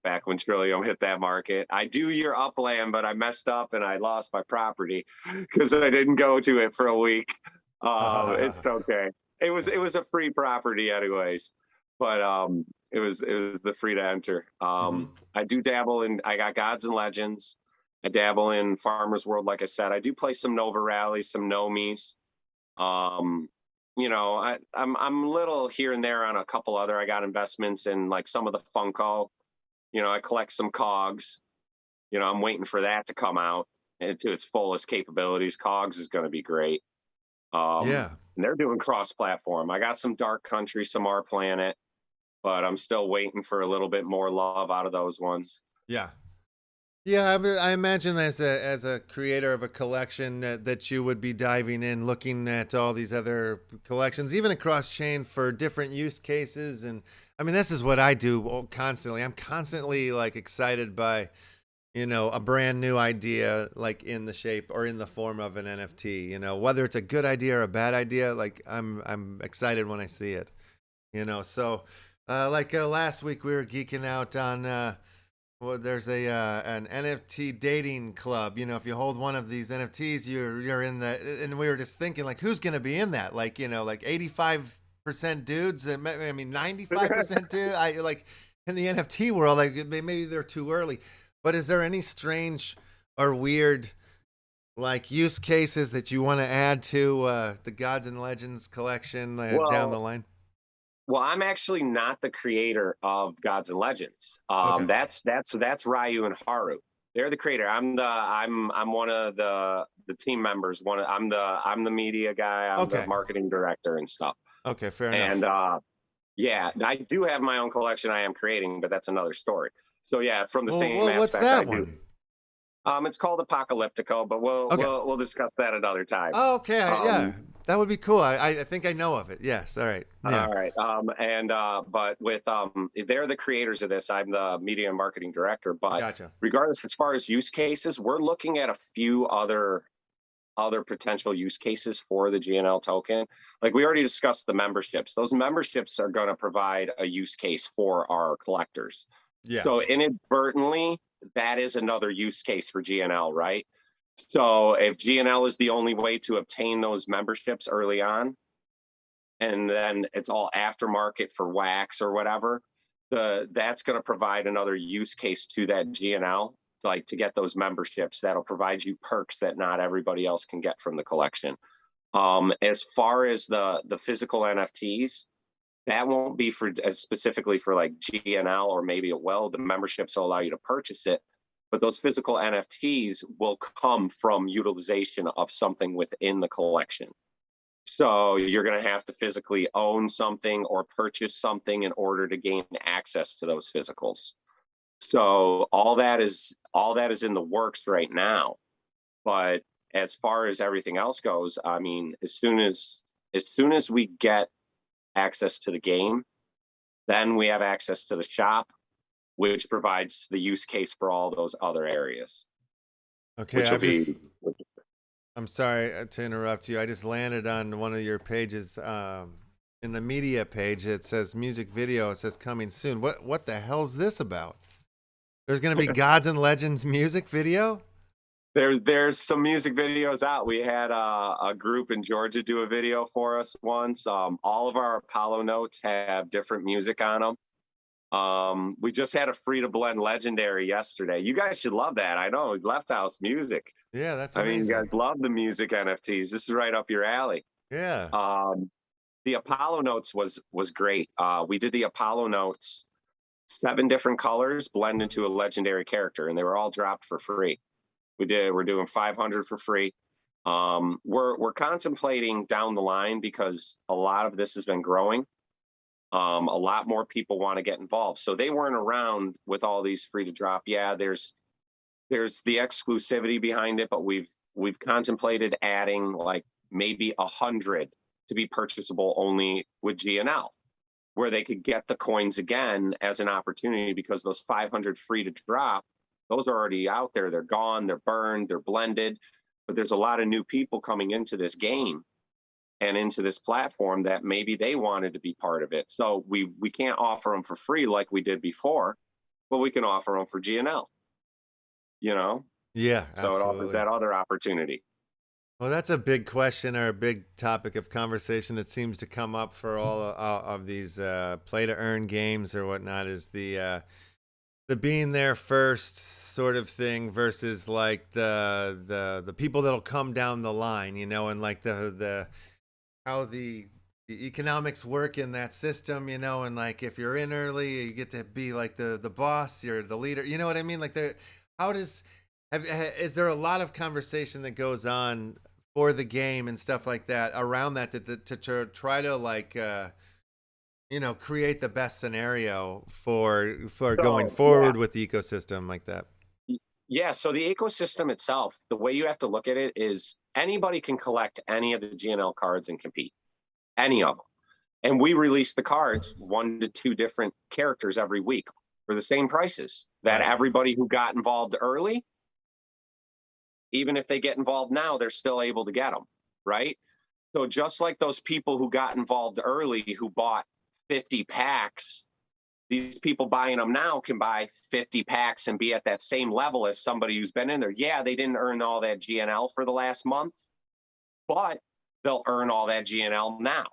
Back when Trillium hit that market. I do your Upland, but I messed up and I lost my property because I didn't go to it for a week. It's okay. It was a free property anyways, but it was the free to enter. I do dabble in. I got Gods and Legends. I dabble in Farmer's World, like I said. I do play some Nova Rally, some Nomies. You know, I'm little here and there on a couple other. I got investments in like some of the Funko. You know, I collect some cogs. You know, I'm waiting for that to come out to its fullest capabilities. Cogs is going to be great. And they're doing cross-platform. I got some Dark Country, some Our Planet, but I'm still waiting for a little bit more love out of those ones. Yeah. Yeah, I imagine as a creator of a collection that you would be diving in, looking at all these other collections, even across chain for different use cases. And I mean, this is what I do constantly. I'm constantly like excited by, you know, a brand new idea, like in the shape or in the form of an NFT. You know, whether it's a good idea or a bad idea, like I'm excited when I see it. You know, so last week we were geeking out on. Well, there's an NFT dating club. You know, if you hold one of these NFTs, you're in the. And we were just thinking, like, who's going to be in that? Like, you know, like 85% dudes. I mean, 95% dudes. I like in the NFT world. Like, maybe they're too early. But is there any strange or weird, like, use cases that you want to add to the Gods and Legends collection down the line? Well, I'm actually not the creator of Gods and Legends. Okay. That's Ryu and Haru. They're the creator. I'm one of the team members. I'm the media guy. I'm the marketing director and stuff. Okay, fair enough. And yeah, I do have my own collection I am creating, but that's another story. So yeah, from the same aspect. What's that one? It's called Apocalyptico, but we'll discuss that another time. Oh, okay. Yeah, that would be cool. I think I know of it. Yes. All right. Yeah. All right. But with they're the creators of this. I'm the media and marketing director. But Gotcha. regardless, as far as use cases, we're looking at a few other potential use cases for the GNL token. Like we already discussed the memberships. Those memberships are going to provide a use case for our collectors. Yeah. So inadvertently, that is another use case for GNL, right? So if GNL is the only way to obtain those memberships early on, and then it's all aftermarket for wax or whatever, that's going to provide another use case to that GNL, like to get those memberships that'll provide you perks that not everybody else can get from the collection. As far as the physical NFTs, that won't be for specifically for like GNL, or maybe it will. The memberships will allow you to purchase it, but those physical NFTs will come from utilization of something within the collection. So you're going to have to physically own something or purchase something in order to gain access to those physicals. So all that is in the works right now. But as far as everything else goes, I mean, as soon as we get access to the game, then we have access to the shop, which provides the use case for all those other areas. Okay. I'm sorry to interrupt you. I just landed on one of your pages. In the media page, it says music video. It says coming soon. What the hell's this about? There's going to be Gods and Legends music video? There's some music videos out. We had a group in Georgia do a video for us once. All of our Apollo notes have different music on them. We just had a free to blend legendary yesterday. You guys should love that. I know, LeftHousr music. Yeah, that's amazing. amazing. I mean, you guys love the music NFTs. This is right up your alley. Yeah. The Apollo notes was great. We did the Apollo notes, 7 different colors blend into a legendary character, and they were all dropped for free. We're doing 500 for free. We're contemplating down the line, because a lot of this has been growing. A lot more people want to get involved. So they weren't around with all these free to drop. Yeah, there's the exclusivity behind it, but we've contemplated adding like maybe 100 to be purchasable only with GNL, where they could get the coins again as an opportunity, because those 500 free to drop, those are already out there. They're gone, they're burned, they're blended. But there's a lot of new people coming into this game and into this platform that maybe they wanted to be part of it. So we can't offer them for free like we did before, but we can offer them for GNL, you know? Yeah, so absolutely. It offers that other opportunity. Well, that's a big question, or a big topic of conversation that seems to come up for all of these play to earn games or whatnot, is the being there first sort of thing versus like the people that'll come down the line, you know, and like the how the economics work in that system, you know, and like if you're in early, you get to be like the boss, you're the leader, you know what I mean? Like is there a lot of conversation that goes on for the game and stuff like that around that to try to like you know, create the best scenario for going forward with the ecosystem like that? Yeah, so the ecosystem itself, the way you have to look at it is anybody can collect any of the GNL cards and compete, any of them. And we release the cards 1 to 2 different characters every week for the same prices that everybody who got involved early, even if they get involved now, they're still able to get them, right? So just like those people who got involved early who bought 50 packs, these people buying them now can buy 50 packs and be at that same level as somebody who's been in there. Yeah, they didn't earn all that GNL for the last month, but they'll earn all that GNL now.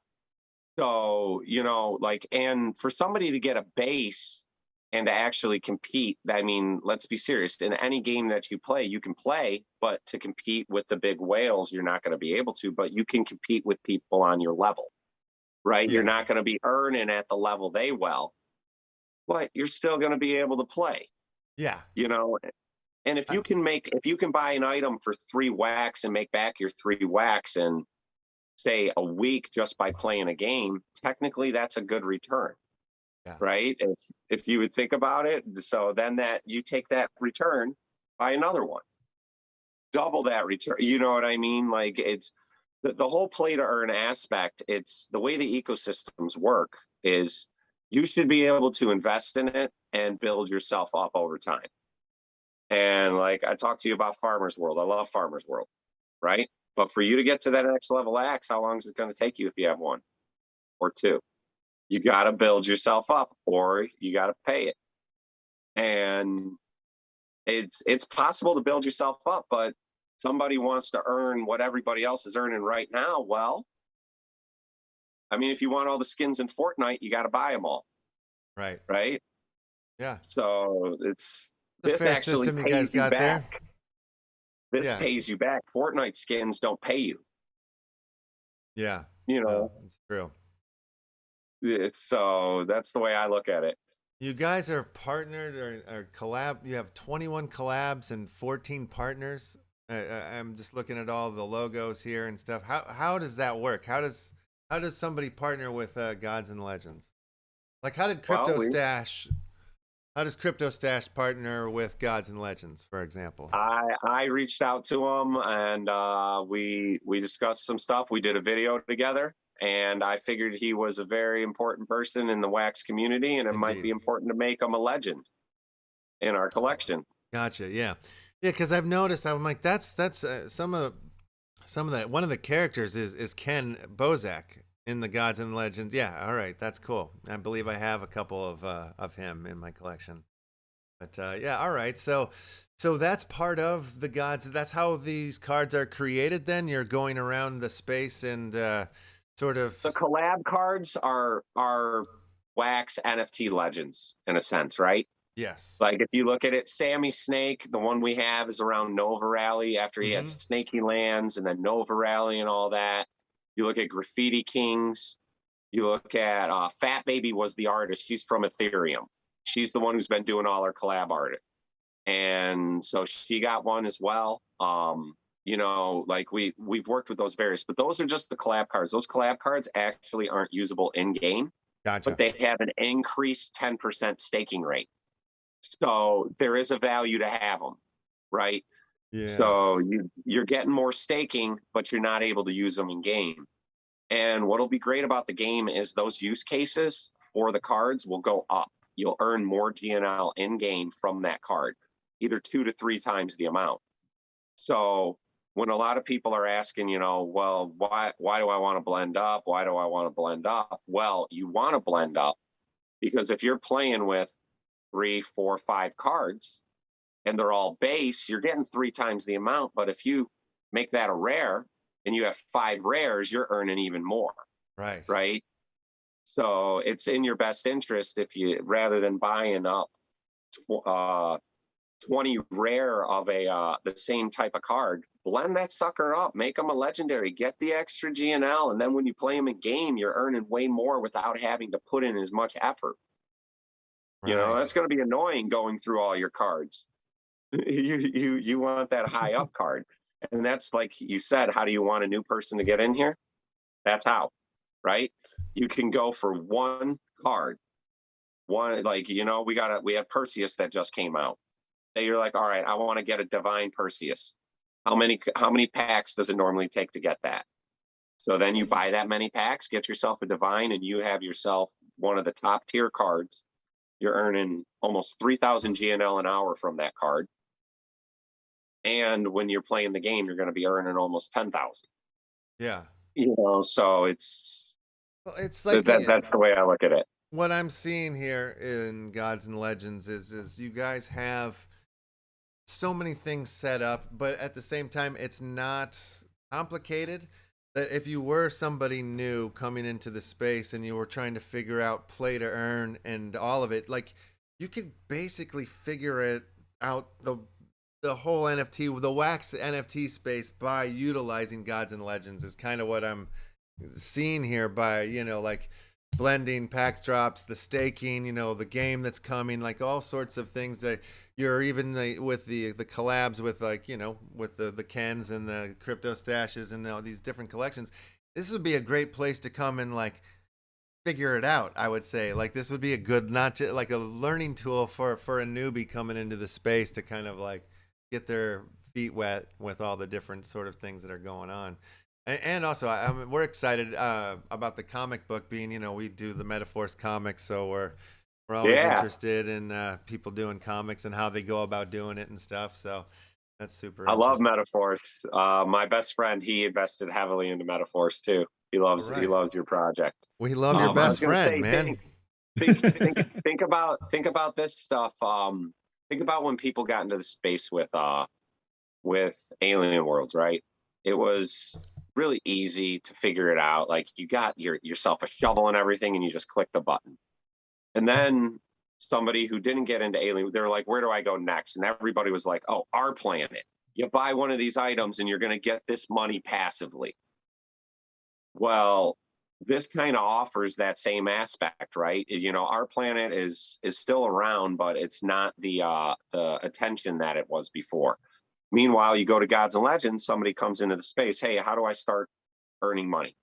So, you know, like, and for somebody to get a base and to actually compete, I mean, let's be serious. In any game that you play, you can play, but to compete with the big whales, you're not going to be able to, but you can compete with people on your level, right? Yeah. You're not going to be earning at the level they will, but you're still going to be able to play. Yeah. You know, and if you can buy an item for 3 wax and make back your 3 wax in, say, a week just by playing a game, technically that's a good return. Yeah. Right? If you would think about it. So then that you take that return, buy another one. double that return. You know what I mean? Like it's the whole play to earn aspect. It's the way the ecosystems work is you should be able to invest in it and build yourself up over time. And like I talked to you about Farmer's World. I love Farmer's World, right? But for you to get to that next level X, how long is it going to take you if you have one or two? You got to build yourself up or you got to pay it. And it's possible to build yourself up, but somebody wants to earn what everybody else is earning right now. Well, I mean, if you want all the skins in Fortnite, you got to buy them all. Right. Right. Yeah. So it's the this fair actually system you pays guys you got back. there. This Yeah. pays you back. Fortnite skins don't pay you. Yeah. You know, No, it's true. So that's the way I look at it. You guys are partnered or collab. You have 21 collabs and 14 partners. I'm just looking at all the logos here and stuff. How does that work? How does somebody partner with Gods and Legends? Like how did CryptoStash? How does CryptoStash partner with Gods and Legends, for example? I reached out to him and we discussed some stuff. We did a video together, and I figured he was a very important person in the wax community, and it might be important to make him a legend in our collection. Gotcha. Yeah, because I've noticed. I'm like, that's some of that. One of the characters is Ken Bozak in the Gods and Legends. Yeah, all right, that's cool. I believe I have a couple of him in my collection. But yeah, all right. So that's part of the Gods. That's how these cards are created. Then you're going around the space and sort of. The collab cards are wax NFT legends in a sense, right? Yes. Like if you look at it, Sammy Snake, the one we have is around Nova Rally after he had Snaky Lands and then Nova Rally and all that. You look at Graffiti Kings. You look at Fat Baby was the artist. She's from Ethereum. She's the one who's been doing all our collab art. And so she got one as well. You know, like we've worked with those various, but those are just the collab cards. Those collab cards actually aren't usable in game, Gotcha. But they have an increased 10% staking rate. So there is a value to have them, right? Yeah. So you're getting more staking, but you're not able to use them in game. And what'll be great about the game is those use cases for the cards will go up. You'll earn more GNL in game from that card, either 2 to 3 times the amount. So when a lot of people are asking, you know, well, why do I want to blend up? Why do I want to blend up? Well, you want to blend up because if you're playing with 3, 4, 5 cards and they're all base, you're getting 3 times the amount. But if you make that a rare and you have 5 rares, you're earning even more. Right. Right. So it's in your best interest if you, rather than buying up 20 rare of the same type of card, blend that sucker up, make them a legendary, get the extra GNL, and then when you play them in game, you're earning way more without having to put in as much effort. Right. You know, that's going to be annoying going through all your cards. You want that high up card. And that's like you said, how do you want a new person to get in here? That's how, right? You can go for one card. One, like, you know, we had Perseus that just came out. That you're like, all right, I want to get a Divine Perseus. How many packs does it normally take to get that? So then you buy that many packs, get yourself a Divine, and you have yourself one of the top tier cards. You're earning almost 3,000 GNL an hour from that card. And when you're playing the game, you're going to be earning almost 10,000. Yeah. You know, so it's like that's the way I look at it. What I'm seeing here in Gods and Legends is you guys have so many things set up, but at the same time, it's not complicated. That if you were somebody new coming into the space and you were trying to figure out play to earn and all of it, like you could basically figure it out the whole NFT, the wax NFT space by utilizing Gods and Legends is kind of what I'm seeing here by, you know, like blending packs drops, the staking, you know, the game that's coming, like all sorts of things that you're even with the collabs with, like, you know, with the Kens and the crypto stashes and all these different collections. This would be a great place to come and like figure it out. I would say like this would be a good, not just like a learning tool for a newbie coming into the space to kind of like get their feet wet with all the different sort of things that are going on. And also, we're excited about the comic book being, we do the Metaphors comics, so we're always interested in people doing comics and how they go about doing it and stuff. So that's super. I love Metaphors. My best friend, he invested heavily into Metaphors too. He loves your project. We love your best friend, man. Think about this stuff. Think about when people got into the space with Alien Worlds, right? It was really easy to figure it out. Like you got yourself a shovel and everything, and you just click the button. And then somebody who didn't get into Alien, they're like, where do I go next? And everybody was like, oh, our planet. You buy one of these items and you're going to get this money passively. Well, this kind of offers that same aspect, right? Our planet is still around, but it's not the attention that it was before. Meanwhile, you go to Gods and Legends, somebody comes into the space. Hey, how do I start earning money?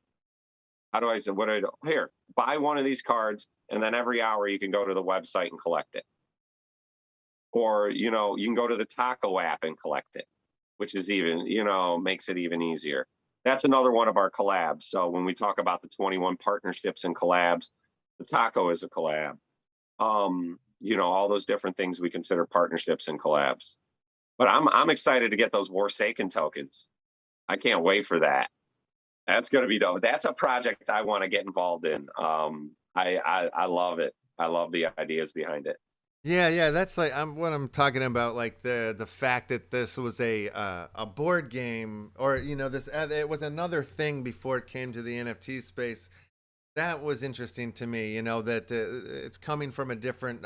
How do I say, what do I do? Here, buy one of these cards, and then every hour you can go to the website and collect it. Or, you can go to the Taco app and collect it, which is even, makes it even easier. That's another one of our collabs. So when we talk about the 21 partnerships and collabs, the Taco is a collab. All those different things we consider partnerships and collabs. But I'm excited to get those Forsaken tokens. I can't wait for that. That's going to be dope. That's a project I want to get involved in. I love it. I love the ideas behind it. Yeah, that's like what I'm talking about. Like the fact that this was a board game, or this it was another thing before it came to the NFT space. That was interesting to me. That it's coming from a different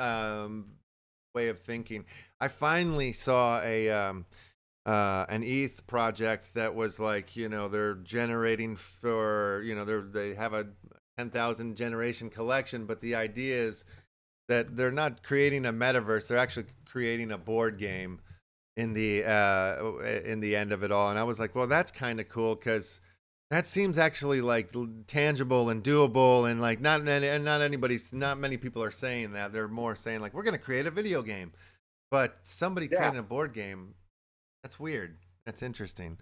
way of thinking. I finally saw an ETH project that was like, they're generating for, they have a 10,000 generation collection, but the idea is that they're not creating a metaverse, they're actually creating a board game in the end of it all. And I was like, well, that's kind of cool, because that seems actually like tangible and doable, and like not many people are saying that. They're more saying like, we're going to create a video game, but somebody creating a board game, that's weird. That's interesting.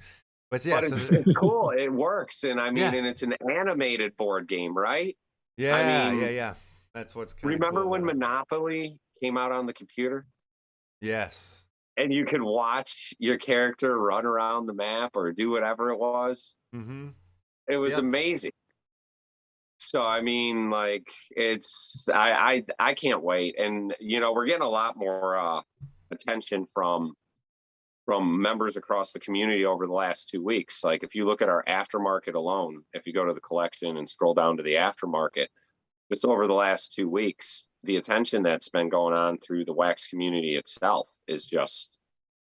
But yeah, it's cool. It works. And and it's an animated board game, right? Yeah. That's what's kind of remember cool when Monopoly came out on the computer? Yes. And you could watch your character run around the map or do whatever it was. Mm-hmm. It was amazing. So, it's, I can't wait. And, we're getting a lot more attention from members across the community over the last 2 weeks. Like if you look at our aftermarket alone, if you go to the collection and scroll down to the aftermarket, just over the last 2 weeks, the attention that's been going on through the wax community itself is just,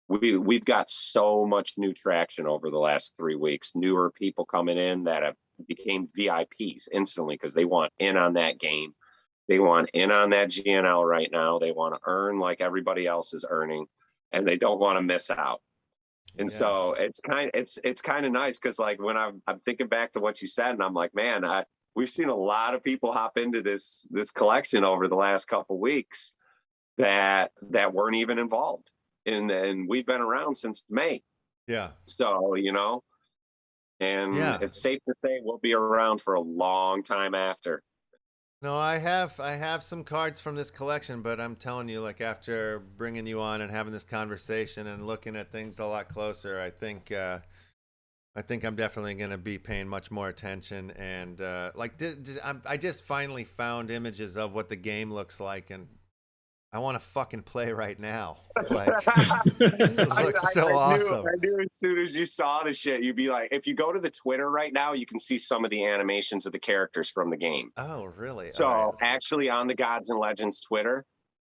we've got so much new traction over the last 3 weeks. Newer people coming in that have became VIPs instantly because they want in on that game. They want in on that GNL right now. They want to earn like everybody else is earning, and they don't want to miss out. And so it's kind of nice, because like when I'm thinking back to what you said, and I'm like, man, we've seen a lot of people hop into this collection over the last couple of weeks that weren't even involved, and we've been around since May. Yeah. So it's safe to say we'll be around for a long time after. No, I have some cards from this collection, but I'm telling you, like after bringing you on and having this conversation and looking at things a lot closer, I think I'm definitely going to be paying much more attention. And I just finally found images of what the game looks like, and I want to fucking play right now. Like, it looks so awesome. I knew as soon as you saw the shit, you'd be like, if you go to the Twitter right now, you can see some of the animations of the characters from the game. Oh, really? So actually on the Gods and Legends Twitter,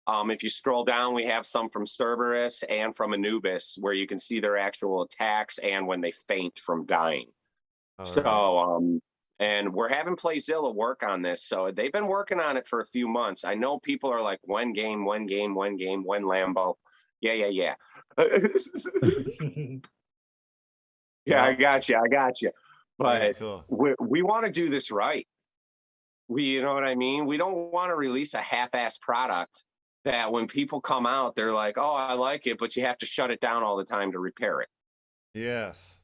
if you scroll down, we have some from Cerberus and from Anubis, where you can see their actual attacks and when they faint from dying. And we're having Playzilla work on this. So they've been working on it for a few months. I know people are like, when Lambo. Yeah. Yeah, I got you. But cool. we want to do this right. You know what I mean? We don't want to release a half-ass product that when people come out, they're like, oh, I like it, but you have to shut it down all the time to repair it. Yes.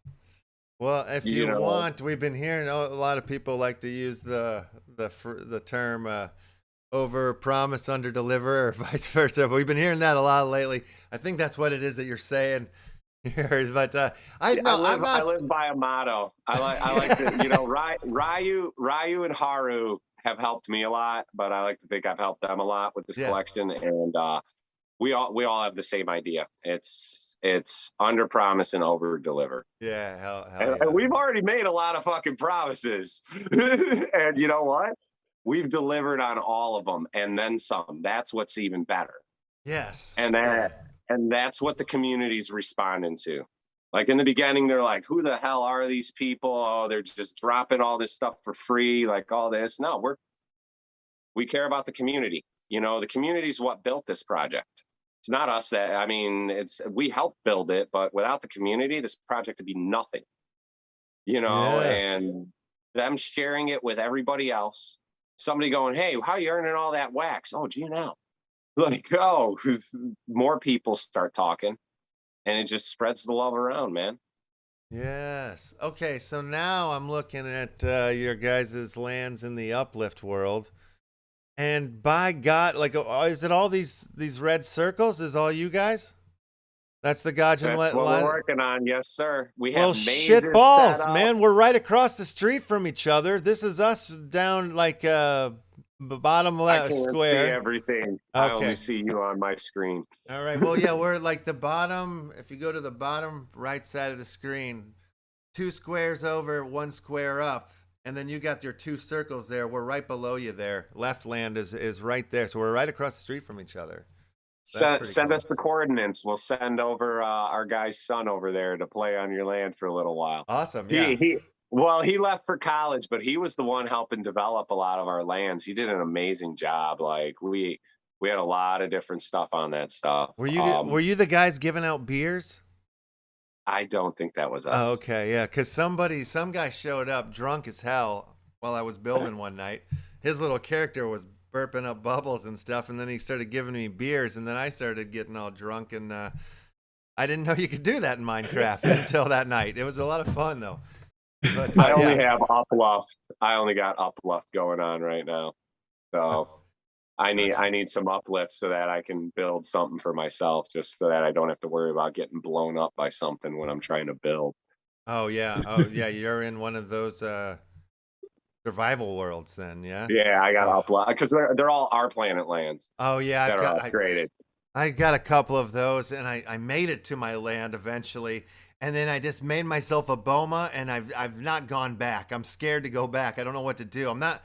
Well, if You you know. want, we've been hearing a lot of people like to use the term over promise, under deliver, or vice versa. But we've been hearing that a lot lately. I think that's what it is that you're saying here. But I'm I not. live by a motto. I like to, you know, Ryu and Haru have helped me a lot, but I like to think I've helped them a lot with this collection. And we all have the same idea. It's under promise and over deliver. Yeah, hell and, yeah. and we've already made a lot of fucking promises. And you know what? We've delivered on all of them and then some. That's what's even better. Yes. And that's what the community's responding to. Like in the beginning, they're like, who the hell are these people? Oh, they're just dropping all this stuff for free, like all this. No, we care about the community. You know, the community's what built this project. It's not us that, I mean, we helped build it, but without the community, this project would be nothing. You know, and them sharing it with everybody else. Somebody going, hey, how are you earning all that wax? Oh, GNL. Like, oh, more people start talking and it just spreads the love around, man. Yes. Okay, so now I'm looking at your guys' lands in the uplift world. And by God, like, is it all these red circles? Is all you guys? That's the Gajan. That's what we're working on. Yes, sir. We have shit balls, man. We're right across the street from each other. This is us down like bottom left I can't square. see everything. I only see you on my screen. All right. Well, yeah, we're like the bottom. If you go to the bottom right side of the screen, 2 squares over, 1 square up. And then you got your 2 circles there. We're right below you there. Left land is right there. So we're right across the street from each other. Send us the coordinates. We'll send over our guy's son over there to play on your land for a little while. Awesome. Yeah. He left for college, but he was the one helping develop a lot of our lands. He did an amazing job. Like we had a lot of different stuff on that stuff. Were you the guys giving out beers? I don't think that was us. Oh, okay, yeah, because some guy showed up drunk as hell while I was building one night. His little character was burping up bubbles and stuff, and then he started giving me beers, and then I started getting all drunk, and I didn't know you could do that in Minecraft until that night. It was a lot of fun, though. But, I only have Uplift. I only got Uplift going on right now. So I need some uplift so that I can build something for myself, just so that I don't have to worry about getting blown up by something when I'm trying to build. Oh yeah, you're in one of those survival worlds then, yeah? Yeah, I got uplift because they're all our planet lands. Oh yeah, that are upgraded. I got a couple of those, and I made it to my land eventually, and then I just made myself a boma, and I've not gone back. I'm scared to go back. I don't know what to do. I'm not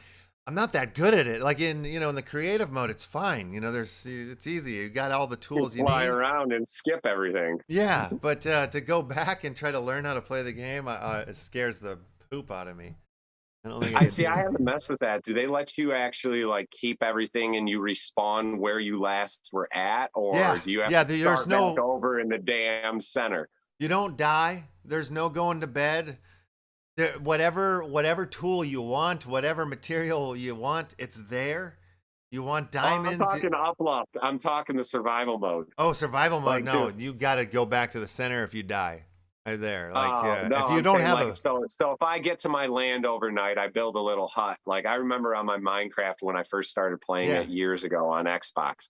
that good at it. Like in the creative mode, it's fine. It's easy. You got all the tools you need. Fly around and skip everything. Yeah, but to go back and try to learn how to play the game, it scares the poop out of me. I don't think I haven't messed with that. Do they let you actually like keep everything and you respawn where you last were at, or do you have to start back over in the damn center? You don't die. There's no going to bed. Whatever tool you want, whatever material you want, it's there. You want diamonds? I'm talking uplift. I'm talking the survival mode. Oh, survival mode. No, you got to go back to the center if you die. Right there. Like if you don't have so if I get to my land overnight, I build a little hut. Like I remember on my Minecraft when I first started playing it years ago on Xbox.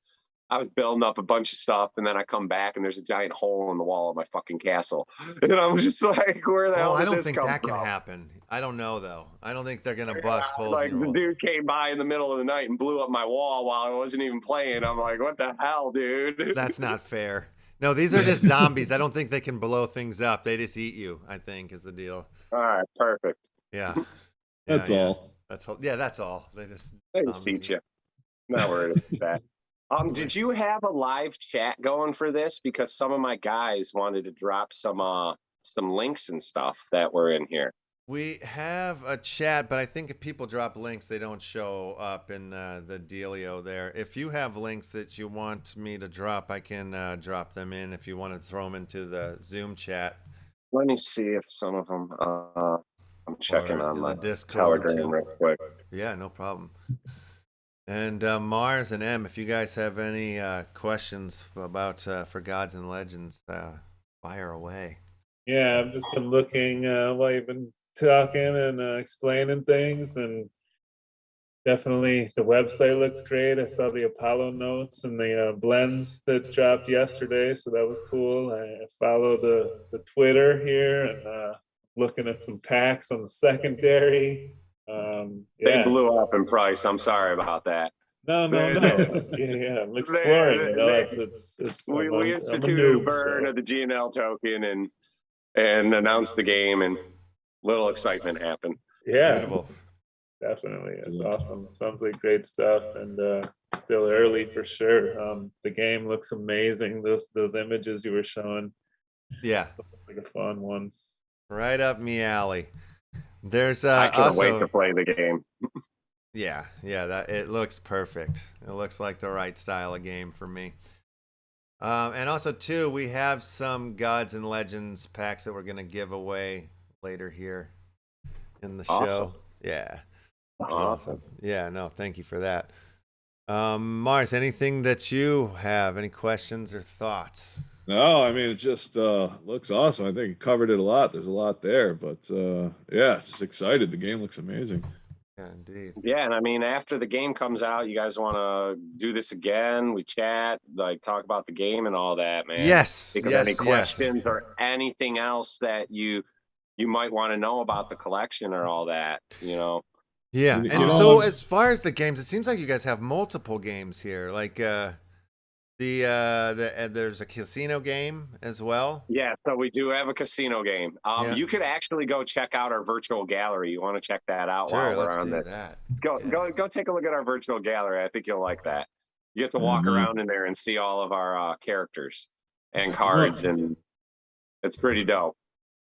I was building up a bunch of stuff, and then I come back, and there's a giant hole in the wall of my fucking castle. And I'm just like, where the hell did this come from? I don't think that can happen. I don't know, though. I don't think they're going to bust holes like, in the wall. The dude came by in the middle of the night and blew up my wall while I wasn't even playing. I'm like, what the hell, dude? That's not fair. No, these are just zombies. I don't think they can blow things up. They just eat you, I think, is the deal. All right, perfect. Yeah. That's all. That's all. They just eat you. Not worried about that. Did you have a live chat going for this? Because some of my guys wanted to drop some links and stuff that were in here. We have a chat, but I think if people drop links, they don't show up in the dealio there. If you have links that you want me to drop, I can drop them in if you want to throw them into the Zoom chat. Let me see if some of them, I'm checking on my Discord Telegram real quick. Yeah, no problem. And Mars and M, if you guys have any questions about for Gods and Legends, fire away. Yeah, I've just been looking while you've been talking and explaining things, and definitely the website looks great. I saw the Apollo notes and the blends that dropped yesterday, so that was cool. I follow the Twitter here and looking at some packs on the secondary. They Yeah. blew up in price. I'm sorry about that. No. Yeah. I'm exploring. We I'm a instituted a noob, burn so. of the GNL token and announced the game, and little excitement happened. Yeah. Beautiful. Definitely. It's awesome. Sounds like great stuff, and still early for sure. The game looks amazing. Those images you were showing. Yeah. Looks like a fun one. Right up me alley. There's I can't also, wait to play the game. yeah, that it looks perfect. It looks like the right style of game for me. And also too, we have some Gods and Legends packs that we're gonna give away later here in the show. Awesome. Yeah. Awesome. Yeah, no, thank you for that. Mars, anything that you have? Any questions or thoughts? No, I mean, it just looks awesome. I think you covered it a lot. There's a lot there, but yeah, just excited. The game looks amazing. Yeah, indeed. Yeah, and I mean, after the game comes out, you guys want to do this again? We chat, like talk about the game and all that, man. Yes. Think of any questions or anything else that you might want to know about the collection or all that, you know? Yeah, You and know, so as far as the games, it seems like you guys have multiple games here. Like there's a casino game as well. Yeah, so we do have a casino game. Yeah. You could actually go check out our virtual gallery. You want to check that out Sure, while we're let's on do this? that. Let's go take a look at our virtual gallery. I think you'll like that. You get to walk around in there and see all of our characters and cards, and it's pretty dope.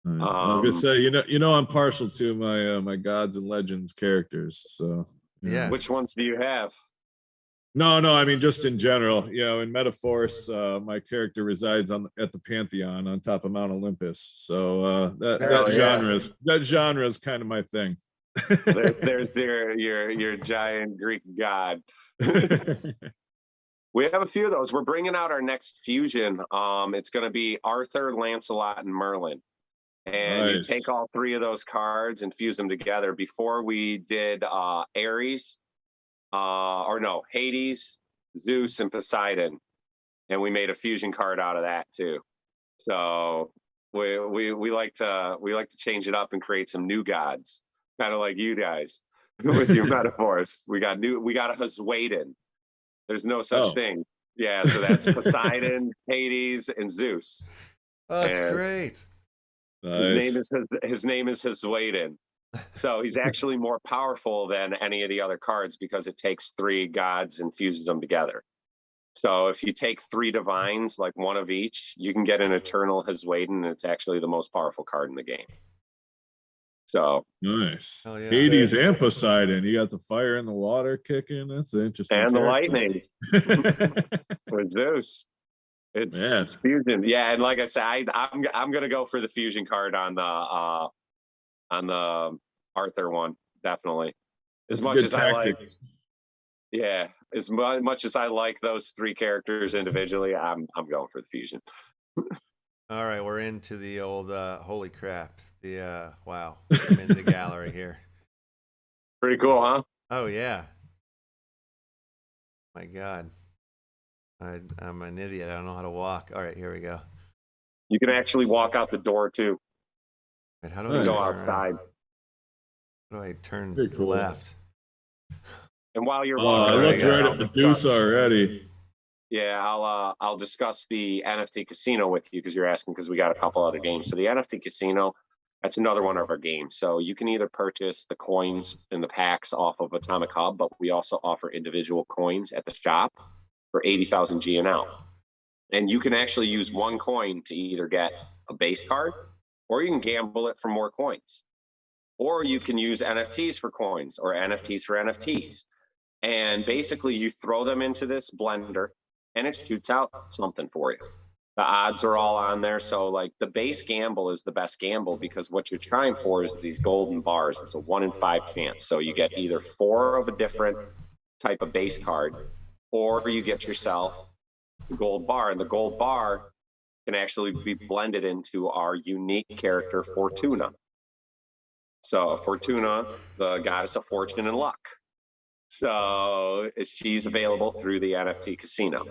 Nice. I was gonna say, you know, I'm partial to my my Gods and Legends characters. So Yeah. Which ones do you have? No, I mean just in general. You know, in Metaforce, my character resides at the Pantheon on top of Mount Olympus. So that genre is kind of my thing. There's your giant Greek god. We have a few of those. We're bringing out our next fusion. It's going to be Arthur, Lancelot, and Merlin. And you take all three of those cards and fuse them together. Before we did Ares, Hades, Zeus, and Poseidon, and we made a fusion card out of that too. So we like to change it up and create some new gods, kind of like you guys with your metaphors. We got a Heswaden. There's no such thing. Yeah, so that's Poseidon, Hades, and Zeus. Oh, that's great. Nice. His name is Heswaden. So he's actually more powerful than any of the other cards because it takes three gods and fuses them together. So if you take three divines, like one of each, you can get an eternal Heswaden, and it's actually the most powerful card in the game. So nice. Yeah. Hades and Poseidon. You got the fire and the water kicking. That's an interesting. And character. the lightning with Zeus. It's fusion. Yeah, and like I said, I'm gonna go for the fusion card on the Arthur one, definitely. As much as I like, as much as I like those three characters individually, I'm going for the fusion. All right, we're into the old holy crap. Wow, I'm in the gallery here. Pretty cool, huh? Oh yeah. My God. I'm an idiot. I don't know how to walk. All right, here we go. You can actually walk out the door too. Right, how do I go outside? How do I turn cool. left? And while you're walking, I looked right at the deuce already. Yeah, I'll discuss the NFT casino with you because you're asking, because we got a couple other games. So the NFT casino, that's another one of our games. So you can either purchase the coins and the packs off of Atomic Hub, but we also offer individual coins at the shop for 80,000 GNL. And you can actually use one coin to either get a base card, or you can gamble it for more coins. Or you can use NFTs for coins, or NFTs for NFTs. And basically you throw them into this blender and it shoots out something for you. The odds are all on there. So like the base gamble is the best gamble because what you're trying for is these golden bars. It's a 1 in 5 chance. So you get either 4 of a different type of base card, or you get yourself the gold bar. And the gold bar can actually be blended into our unique character Fortuna. So Fortuna, the goddess of fortune and luck. So she's available through the NFT casino.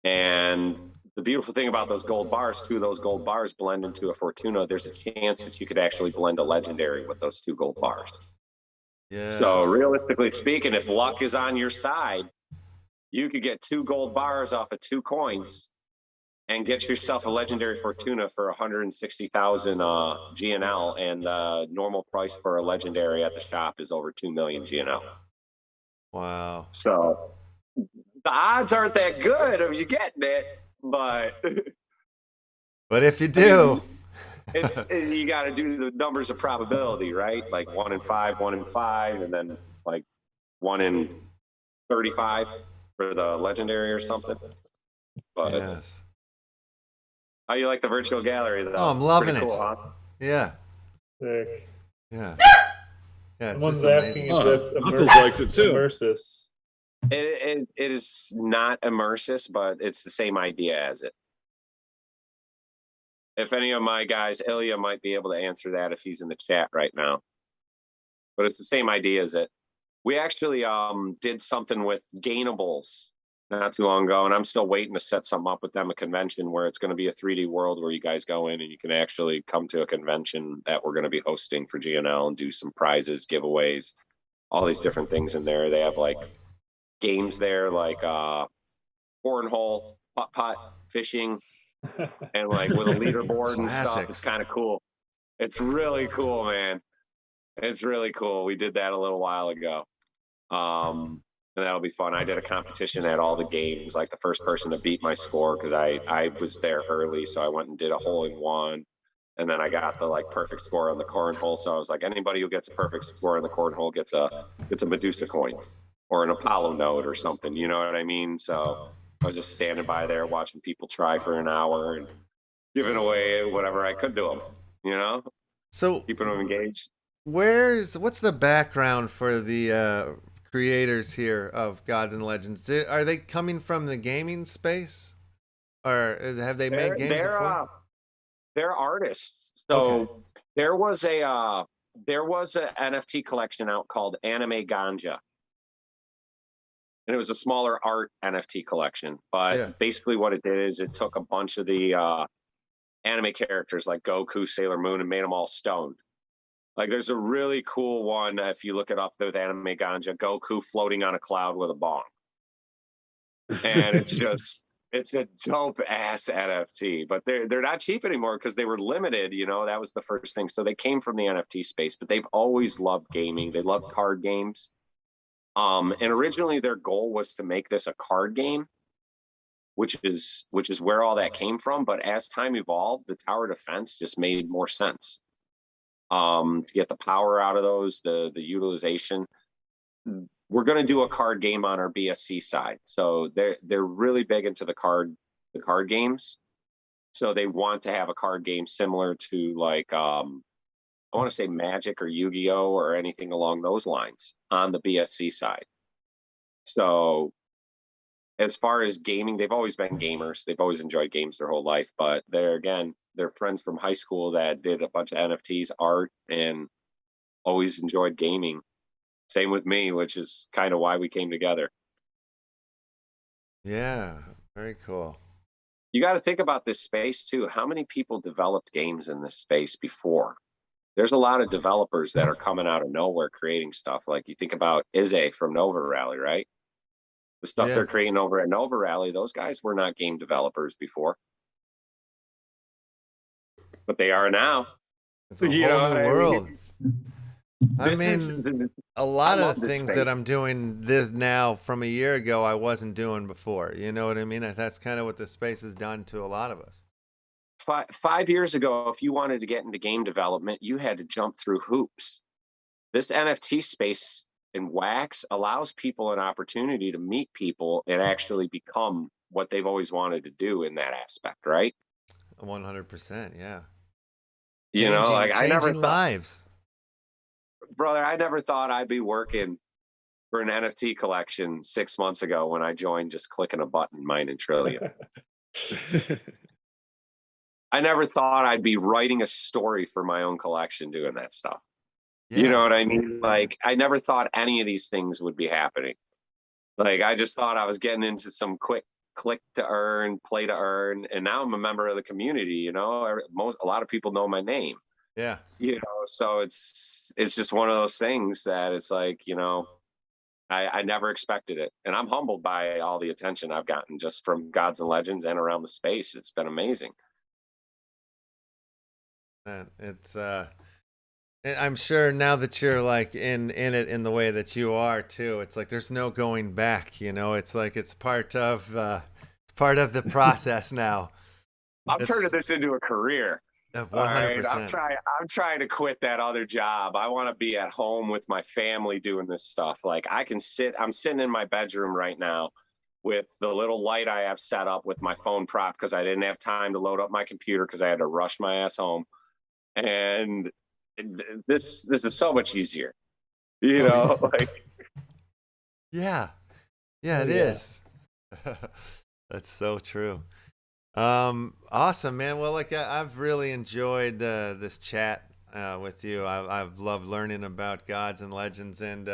And the beautiful thing about those gold bars, 2 of those gold bars blend into a Fortuna. There's a chance that you could actually blend a legendary with those 2 gold bars. Yeah. So realistically speaking, if luck is on your side, you could get 2 gold bars off of 2 coins and get yourself a legendary Fortuna for 160,000 GNL, and the normal price for a legendary at the shop is over 2 million GNL. Wow. So the odds aren't that good of you getting it, but if you do, it's you got to do the numbers of probability, right? Like 1 in 5, 1 in 5, and then like 1 in 35 for the legendary or something. But yes. how you like the virtual gallery though? Oh, I'm loving Pretty it. cool, huh? Yeah. Sick. Yeah. Yeah. It's Someone's just asking amazing. if that's Knuckles likes it too. Immersus. It is not immersive, but it's the same idea as it. If any of my guys, Ilya might be able to answer that if he's in the chat right now. But it's the same idea as it. We actually did something with Gainables not too long ago, and I'm still waiting to set something up with them, a convention where it's going to be a 3D world where you guys go in and you can actually come to a convention that we're going to be hosting for GNL and do some prizes, giveaways, all these different things in there. They have like games there like cornhole, putt-putt, fishing, and like with a leaderboard and stuff. It's kind of cool. It's really cool, man. It's really cool. We did that a little while ago. And that'll be fun. I did a competition at all the games, like the first person to beat my score, because I was there early, so I went and did a hole-in-one, and then I got the like perfect score on the cornhole. So I was like, anybody who gets a perfect score on the cornhole gets a Medusa coin or an Apollo note or something. You know what I mean? So I was just standing by there watching people try for an hour and giving away whatever I could to them. You know, so keeping them engaged. What's the background for the creators here of Gods and Legends? Are they coming from the gaming space, or have they made games before? They're artists. So there was a NFT collection out called Anime Ganja, and it was a smaller art NFT collection. But basically, what it did is it took a bunch of the anime characters like Goku, Sailor Moon, and made them all stoned. Like there's a really cool one, if you look it up with Anime Ganja, Goku floating on a cloud with a bong. And it's a dope ass NFT, but they're not cheap anymore because they were limited, you know, that was the first thing. So they came from the NFT space, but they've always loved gaming. They loved card games. And originally their goal was to make this a card game, which is where all that came from. But as time evolved, the tower defense just made more sense. To get the power out of those, the utilization. We're going to do a card game on our BSC side. So they're really big into the card games. So they want to have a card game similar to like I want to say Magic or Yu-Gi-Oh or anything along those lines on the BSC side. So as far as gaming, they've always been gamers. They've always enjoyed games their whole life, but they're friends from high school that did a bunch of NFTs, art, and always enjoyed gaming. Same with me, which is kind of why we came together. Yeah, very cool. You got to think about this space too. How many people developed games in this space before? There's a lot of developers that are coming out of nowhere creating stuff. Like you think about Izzy from Nova Rally, right? The stuff they're creating over at Nova Rally, those guys were not game developers before. But they are now. It's a whole new world. I mean, a lot of the things that I'm doing this now from a year ago, I wasn't doing before. You know what I mean? That's kind of what this space has done to a lot of us. 5 years ago, if you wanted to get into game development, you had to jump through hoops. This NFT space in Wax allows people an opportunity to meet people and actually become what they've always wanted to do in that aspect, right? 100%, yeah. You know, like I never thought, lives. Brother, I never thought I'd be working for an NFT collection 6 months ago when I joined just clicking a button, mining Trillium. I never thought I'd be writing a story for my own collection doing that stuff. Yeah. You know what I mean? Like, I never thought any of these things would be happening. Like, I just thought I was getting into some quick click to earn, play to earn, and now I'm a member of the community. You know, a lot of people know my name. Yeah. You know, so it's just one of those things that it's like, you know, I never expected it, and I'm humbled by all the attention I've gotten just from Gods and Legends and around the space. It's been amazing. And it's I'm sure now that you're like in it in the way that you are too, it's like there's no going back, you know. It's like it's part of the process now. I'm turning this into a career. 100%. Right? I'm trying to quit that other job. I want to be at home with my family doing this stuff. Like, I'm sitting in my bedroom right now with the little light I have set up with my phone prop because I didn't have time to load up my computer because I had to rush my ass home. And this is so much easier, you know. Like, yeah, it is. That's so true. Awesome, man. Well, like I've really enjoyed this chat with you. I've loved learning about Gods and Legends, and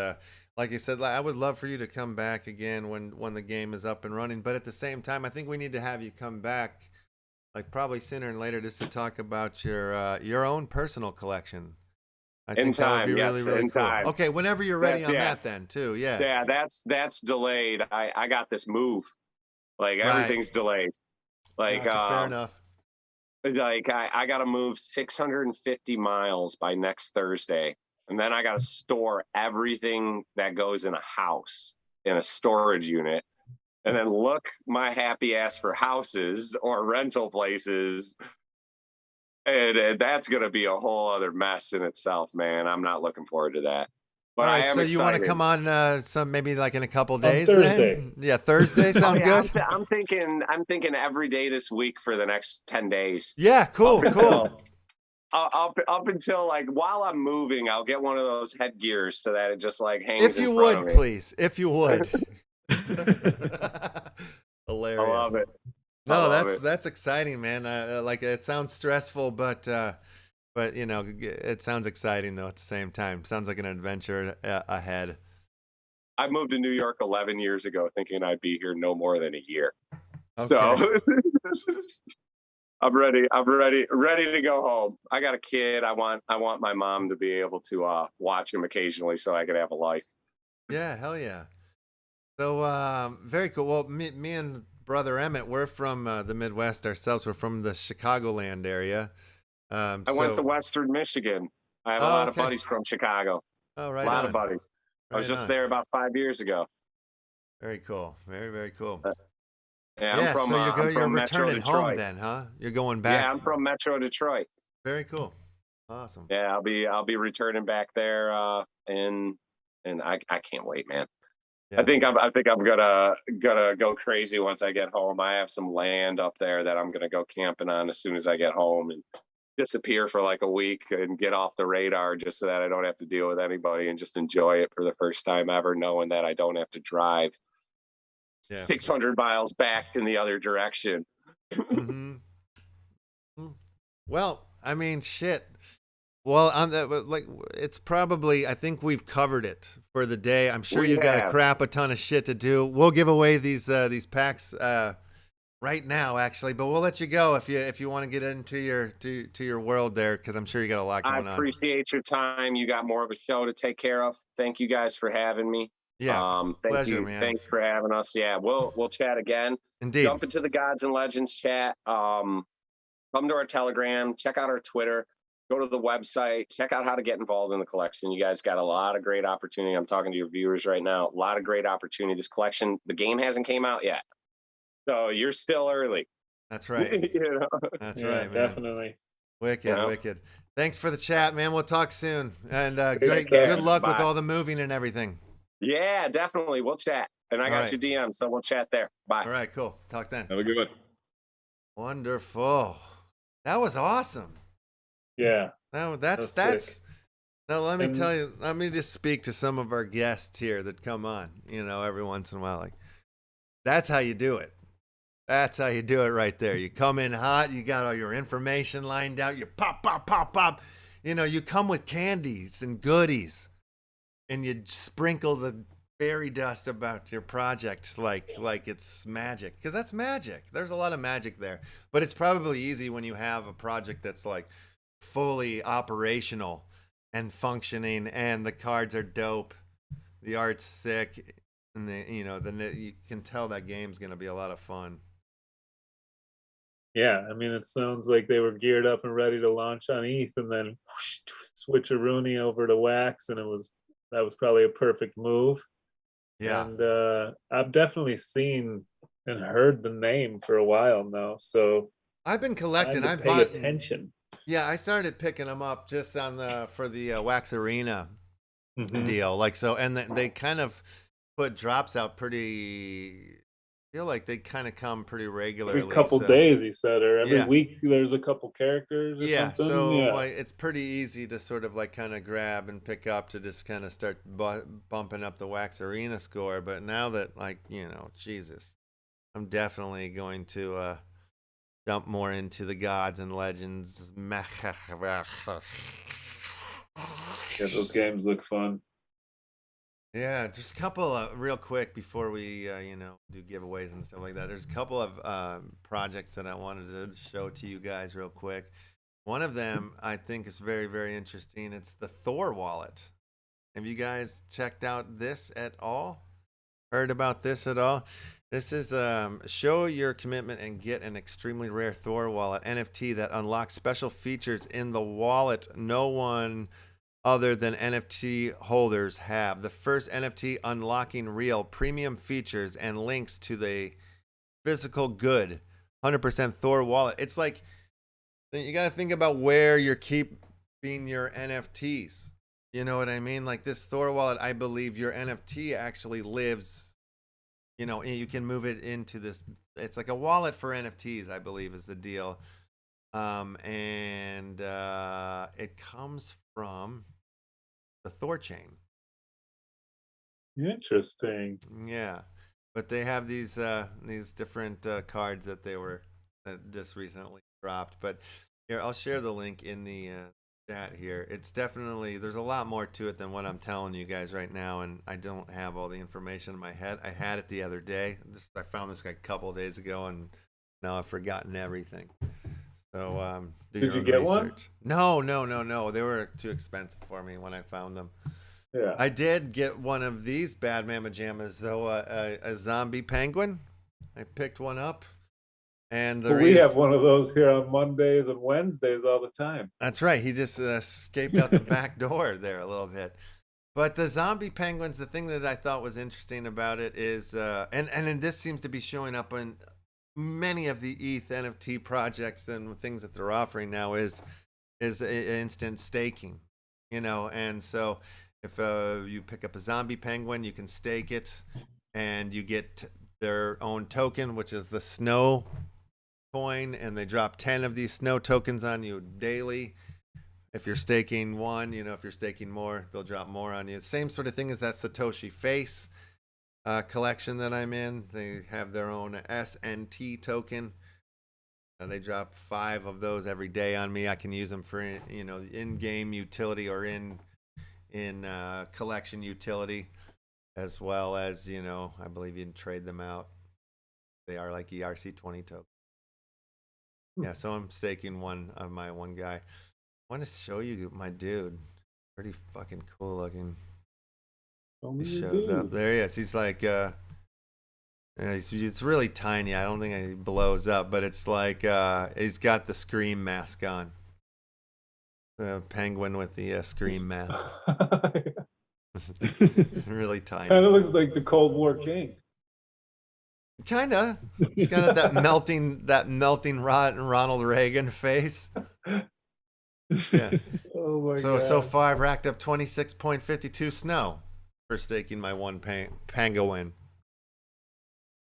like you said, I would love for you to come back again when the game is up and running. But at the same time, I think we need to have you come back, like probably sooner and later, just to talk about your own personal collection. I think that would be really cool. Time. Okay, whenever you're ready on that, then too. Yeah. Yeah, that's delayed. I got this move. Like, everything's delayed. Like, fair enough. Like, I got to move 650 miles by next Thursday, and then I got to store everything that goes in a house in a storage unit, and then look my happy ass for houses or rental places. And that's going to be a whole other mess in itself, man. I'm not looking forward to that. But all right, so excited. you want to come on some maybe like in a couple days? Thursday. Then? Yeah, Thursday sound good. I'm thinking every day this week for the next 10 days. Yeah, cool. Up until like while I'm moving, I'll get one of those headgears so that it just like hangs. If you would, please. If you would. Hilarious. I love it. No, that's exciting, man. Like it sounds stressful, but you know, it sounds exciting though at the same time. Sounds like an adventure ahead. I moved to New York 11 years ago, thinking I'd be here no more than a year. Okay. So I'm ready to go home. I got a kid. I want my mom to be able to watch him occasionally so I could have a life. Yeah, hell yeah. So very cool. Well, me and brother Emmett, we're from the Midwest ourselves. We're from the Chicagoland area. I went to Western Michigan. I have a lot of buddies from Chicago. Oh, right. A lot of buddies. I was just there about 5 years ago. Very cool. Very, very cool. Yeah, I'm from, so you're returning Detroit. Home then, huh? You're going back. Yeah, I'm from Metro Detroit. Very cool. Awesome. Yeah, I'll be returning back there, and I can't wait, man. Yeah. I think I'm gonna go crazy once I get home. I have some land up there that I'm gonna go camping on as soon as I get home and disappear for like a week and get off the radar just so that I don't have to deal with anybody and just enjoy it for the first time ever, knowing that I don't have to drive 600 miles back in the other direction. Mm-hmm. Well, I mean, shit. Well, on that, like, it's probably, I think we've covered it for the day. I'm sure you've got a crap a ton of shit to do. We'll give away these packs right now, actually, but we'll let you go if you want to get into your world there, because I'm sure you got a lot going on. I appreciate your time. You got more of a show to take care of. Thank you guys for having me. Yeah, thank pleasure, you. Man. Thanks for having us. Yeah, we'll chat again. Indeed. Jump into the Gods and Legends chat. Come to our Telegram. Check out our Twitter. Go to the website. Check out how to get involved in the collection. You guys got a lot of great opportunity. I'm talking to your viewers right now. A lot of great opportunity. This collection, the game hasn't came out yet, so you're still early. That's right. You know? That's right, man. Definitely. Wicked, wicked. Thanks for the chat, man. We'll talk soon. And good luck with all the moving and everything. Yeah, definitely. We'll chat. And I got your DM, so we'll chat there. Bye. All right, cool. Talk then. Have a good one. Wonderful. That was awesome. Yeah. No, that's now let me tell you, let me just speak to some of our guests here that come on, every once in a while. Like, that's how you do it. That's how you do it right there. You come in hot, you got all your information lined out, you pop, pop, pop, pop. You know, you come with candies and goodies, and you sprinkle the fairy dust about your project like it's magic, because that's magic. There's a lot of magic there, but it's probably easy when you have a project that's like fully operational and functioning, and the cards are dope, the art's sick, and you can tell that game's gonna be a lot of fun. Yeah, I mean, it sounds like they were geared up and ready to launch on ETH, and then whoosh, switch a Rooney over to Wax, and that was probably a perfect move. Yeah. And I've definitely seen and heard the name for a while now, so I've been collecting. time I to bought pay attention. Yeah, I started picking them up just on for the Wax Arena Mhm. deal. Like, so, and they kind of put drops out pretty. I feel like they kind of come pretty regularly. Every couple so, days, he said, or every Yeah. week there's a couple characters or Yeah, something. so Yeah. like it's pretty easy to sort of like kind of grab and pick up to just kind of start bumping up the Wax Arena score. But now that, like, Jesus, I'm definitely going to jump more into the gods and legends. Yeah, those games look fun. Yeah, just a couple of real quick before we do giveaways and stuff like that. There's a couple of projects that I wanted to show to you guys real quick. One of them I think is very, very interesting. It's the Thor Wallet. Have you guys checked out this at all? Heard about this at all? This is show your commitment and get an extremely rare Thor Wallet NFT that unlocks special features in the wallet no one other than NFT holders have. The first NFT unlocking real premium features and links to the physical good. 100% Thor Wallet. It's like, you got to think about where you're keeping your NFTs. You know what I mean? Like this Thor Wallet, I believe your NFT actually lives, you can move it into this. It's like a wallet for NFTs, I believe is the deal. And it comes from the Thor chain. Interesting. Yeah, but they have these different cards that just recently dropped. But here, I'll share the link in the chat here. It's definitely, there's a lot more to it than what I'm telling you guys right now, and I don't have all the information in my head. I had it the other day. I found this like a couple of days ago, and now I've forgotten everything. So Did you get one? No. They were too expensive for me when I found them. Yeah. I did get one of these Bad Mama Jammas though, a zombie penguin. I picked one up, and We have one of those here on Mondays and Wednesdays all the time. That's right. He just escaped out the back door there a little bit. But the zombie penguins, the thing that I thought was interesting about it is, and this seems to be showing up in many of the ETH NFT projects and things that they're offering now, is instant staking, and so if you pick up a zombie penguin, you can stake it, and you get their own token, which is the snow coin, and they drop 10 of these snow tokens on you daily. If you're staking one, if you're staking more, they'll drop more on you. Same sort of thing as that Satoshi Face collection that I'm in. They have their own SNT token. They drop 5 of those every day on me. I can use them for in-game utility or in collection utility, as well as I believe you can trade them out. They are like ERC20 tokens. Yeah, so I'm staking one of my one guy. I want to show you my dude. Pretty fucking cool looking. He shows up. There he is. He's like, it's really tiny. I don't think he blows up, but it's like he's got the Scream mask on. The penguin with the Scream mask. Really tiny. Kind of looks like the Cold War King. Kinda. It's kind of that melting Ronald Reagan face. Yeah. Oh my So god. so far I've racked up 26.52 snow for staking my one penguin.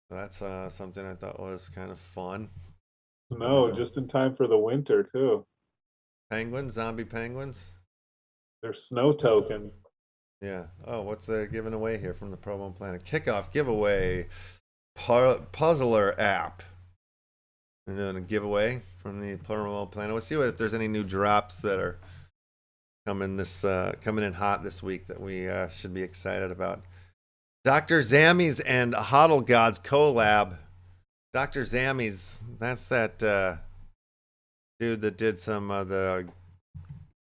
So that's something I thought was kind of fun. No, just in time for the winter too. Penguins, zombie penguins. Their snow token. Yeah. Oh, what's they're giving away here from the Promo Planet? Kickoff giveaway. Puzzler app. We're doing a giveaway from the promo plan. We'll see if there's any new drops that are coming in hot this week that we should be excited about. Dr. Zammy's and Hodl Gods collab. Dr. Zammy's, that's that dude that did some of the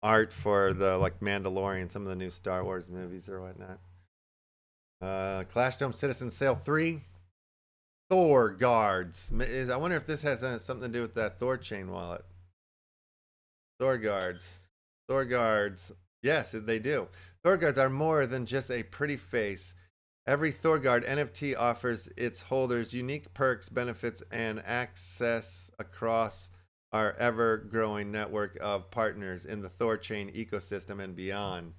art for the like Mandalorian, some of the new Star Wars movies or whatnot. Clash Dome Citizen Sale 3. Thor guards. I wonder if this has something to do with that Thor chain wallet. Thor guards. Thor guards. Yes, they do. Thor guards are more than just a pretty face. Every Thor guard NFT offers its holders unique perks, benefits, and access across our ever-growing network of partners in the Thor chain ecosystem and beyond.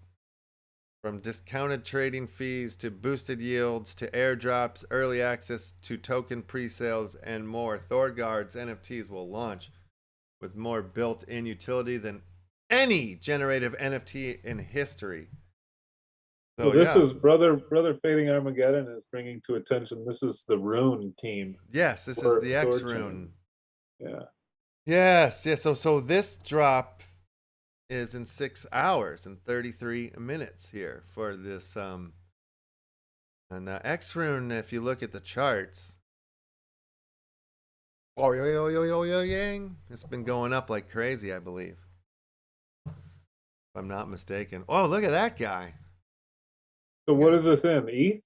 From discounted trading fees to boosted yields to airdrops, early access to token pre-sales, and more, Thor Guards NFTs will launch with more built-in utility than any generative NFT in history. So well, this is brother Fading Armageddon is bringing to attention. This is the Rune team. Yes, this is the X Rune. Yeah. Yes, yes. So this drop is in 6 hours and 33 minutes here for this and X Rune, if you look at the charts, it's been going up like crazy, I believe, if I'm not mistaken. Oh, look at that guy. So what is this in? ETH?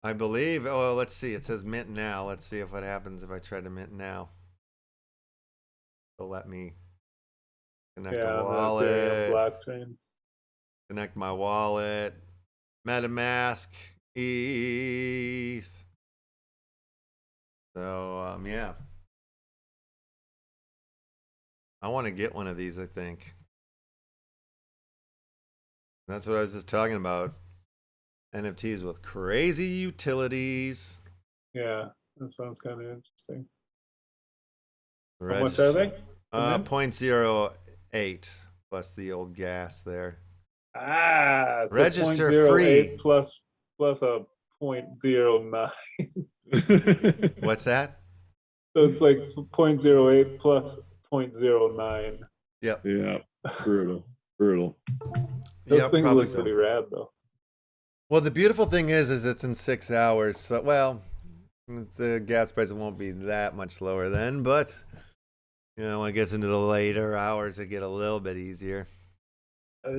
I believe. Oh, let's see, it says mint now. Let's see if what happens if I try to mint now. So let me connect the wallet. Blockchain. Connect my wallet. MetaMask. ETH. So yeah. I want to get one of these, I think. That's what I was just talking about. NFTs with crazy utilities. Yeah, that sounds kind of interesting. How much are they? 0.08 plus the old gas there. So register free plus a 0.09. What's that? So it's like 0.08 plus 0.09. Yep. Yeah. Brutal. Those things look pretty rad though. Well, the beautiful thing is it's in 6 hours. So, well, the gas price won't be that much lower then, but you know, when it gets into the later hours, it get a little bit easier. A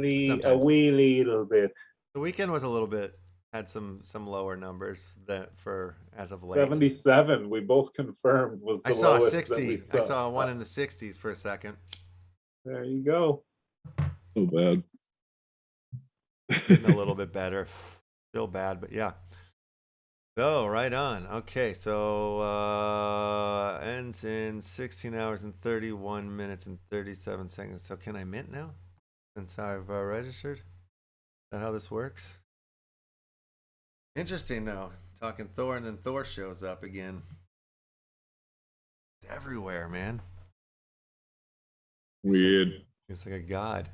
wee little bit. The weekend was a little bit, had some lower numbers that for as of late. 77, we both confirmed was the I saw lowest 60. I saw one in the 60s for a second. There you go. So bad. Getting a little bit better. Still bad, but yeah. So, right on. Okay, so ends in 16 hours and 31 minutes and 37 seconds. So can I mint now? Since I've registered? Is that how this works? Interesting though. Talking Thor and then Thor shows up again. It's everywhere, man. Weird. He's like a god.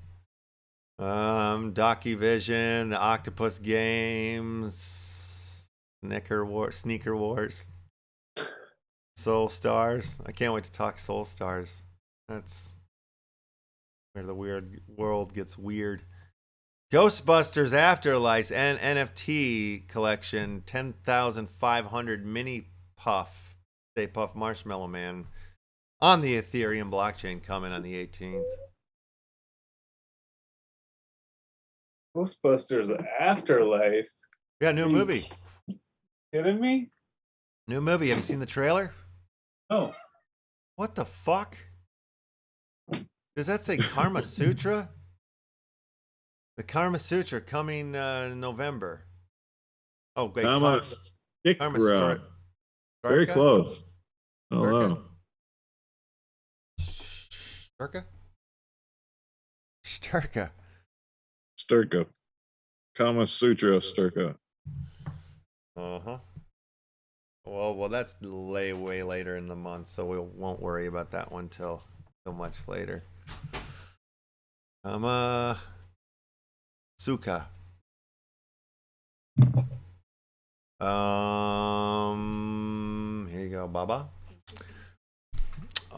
DocuVision, the Octopus Games, Sneaker Wars, Soul Stars. I can't wait to talk Soul Stars. That's where the weird world gets weird. Ghostbusters Afterlife and NFT collection, 10,500 mini puff, Stay Puff Marshmallow Man on the Ethereum blockchain coming on the 18th. Ghostbusters Afterlife. Yeah, new movie. Kidding me? New movie. Have you seen the trailer? Oh. What the fuck? Does that say Karma Sutra? The Karma Sutra coming in November. Oh, wait. Karma Very close. Hello. Sturka. Kama Sutra Sturka. Uh-huh. Well, that's way later in the month, so we won't worry about that one till much later. Suka. Here you go, Baba.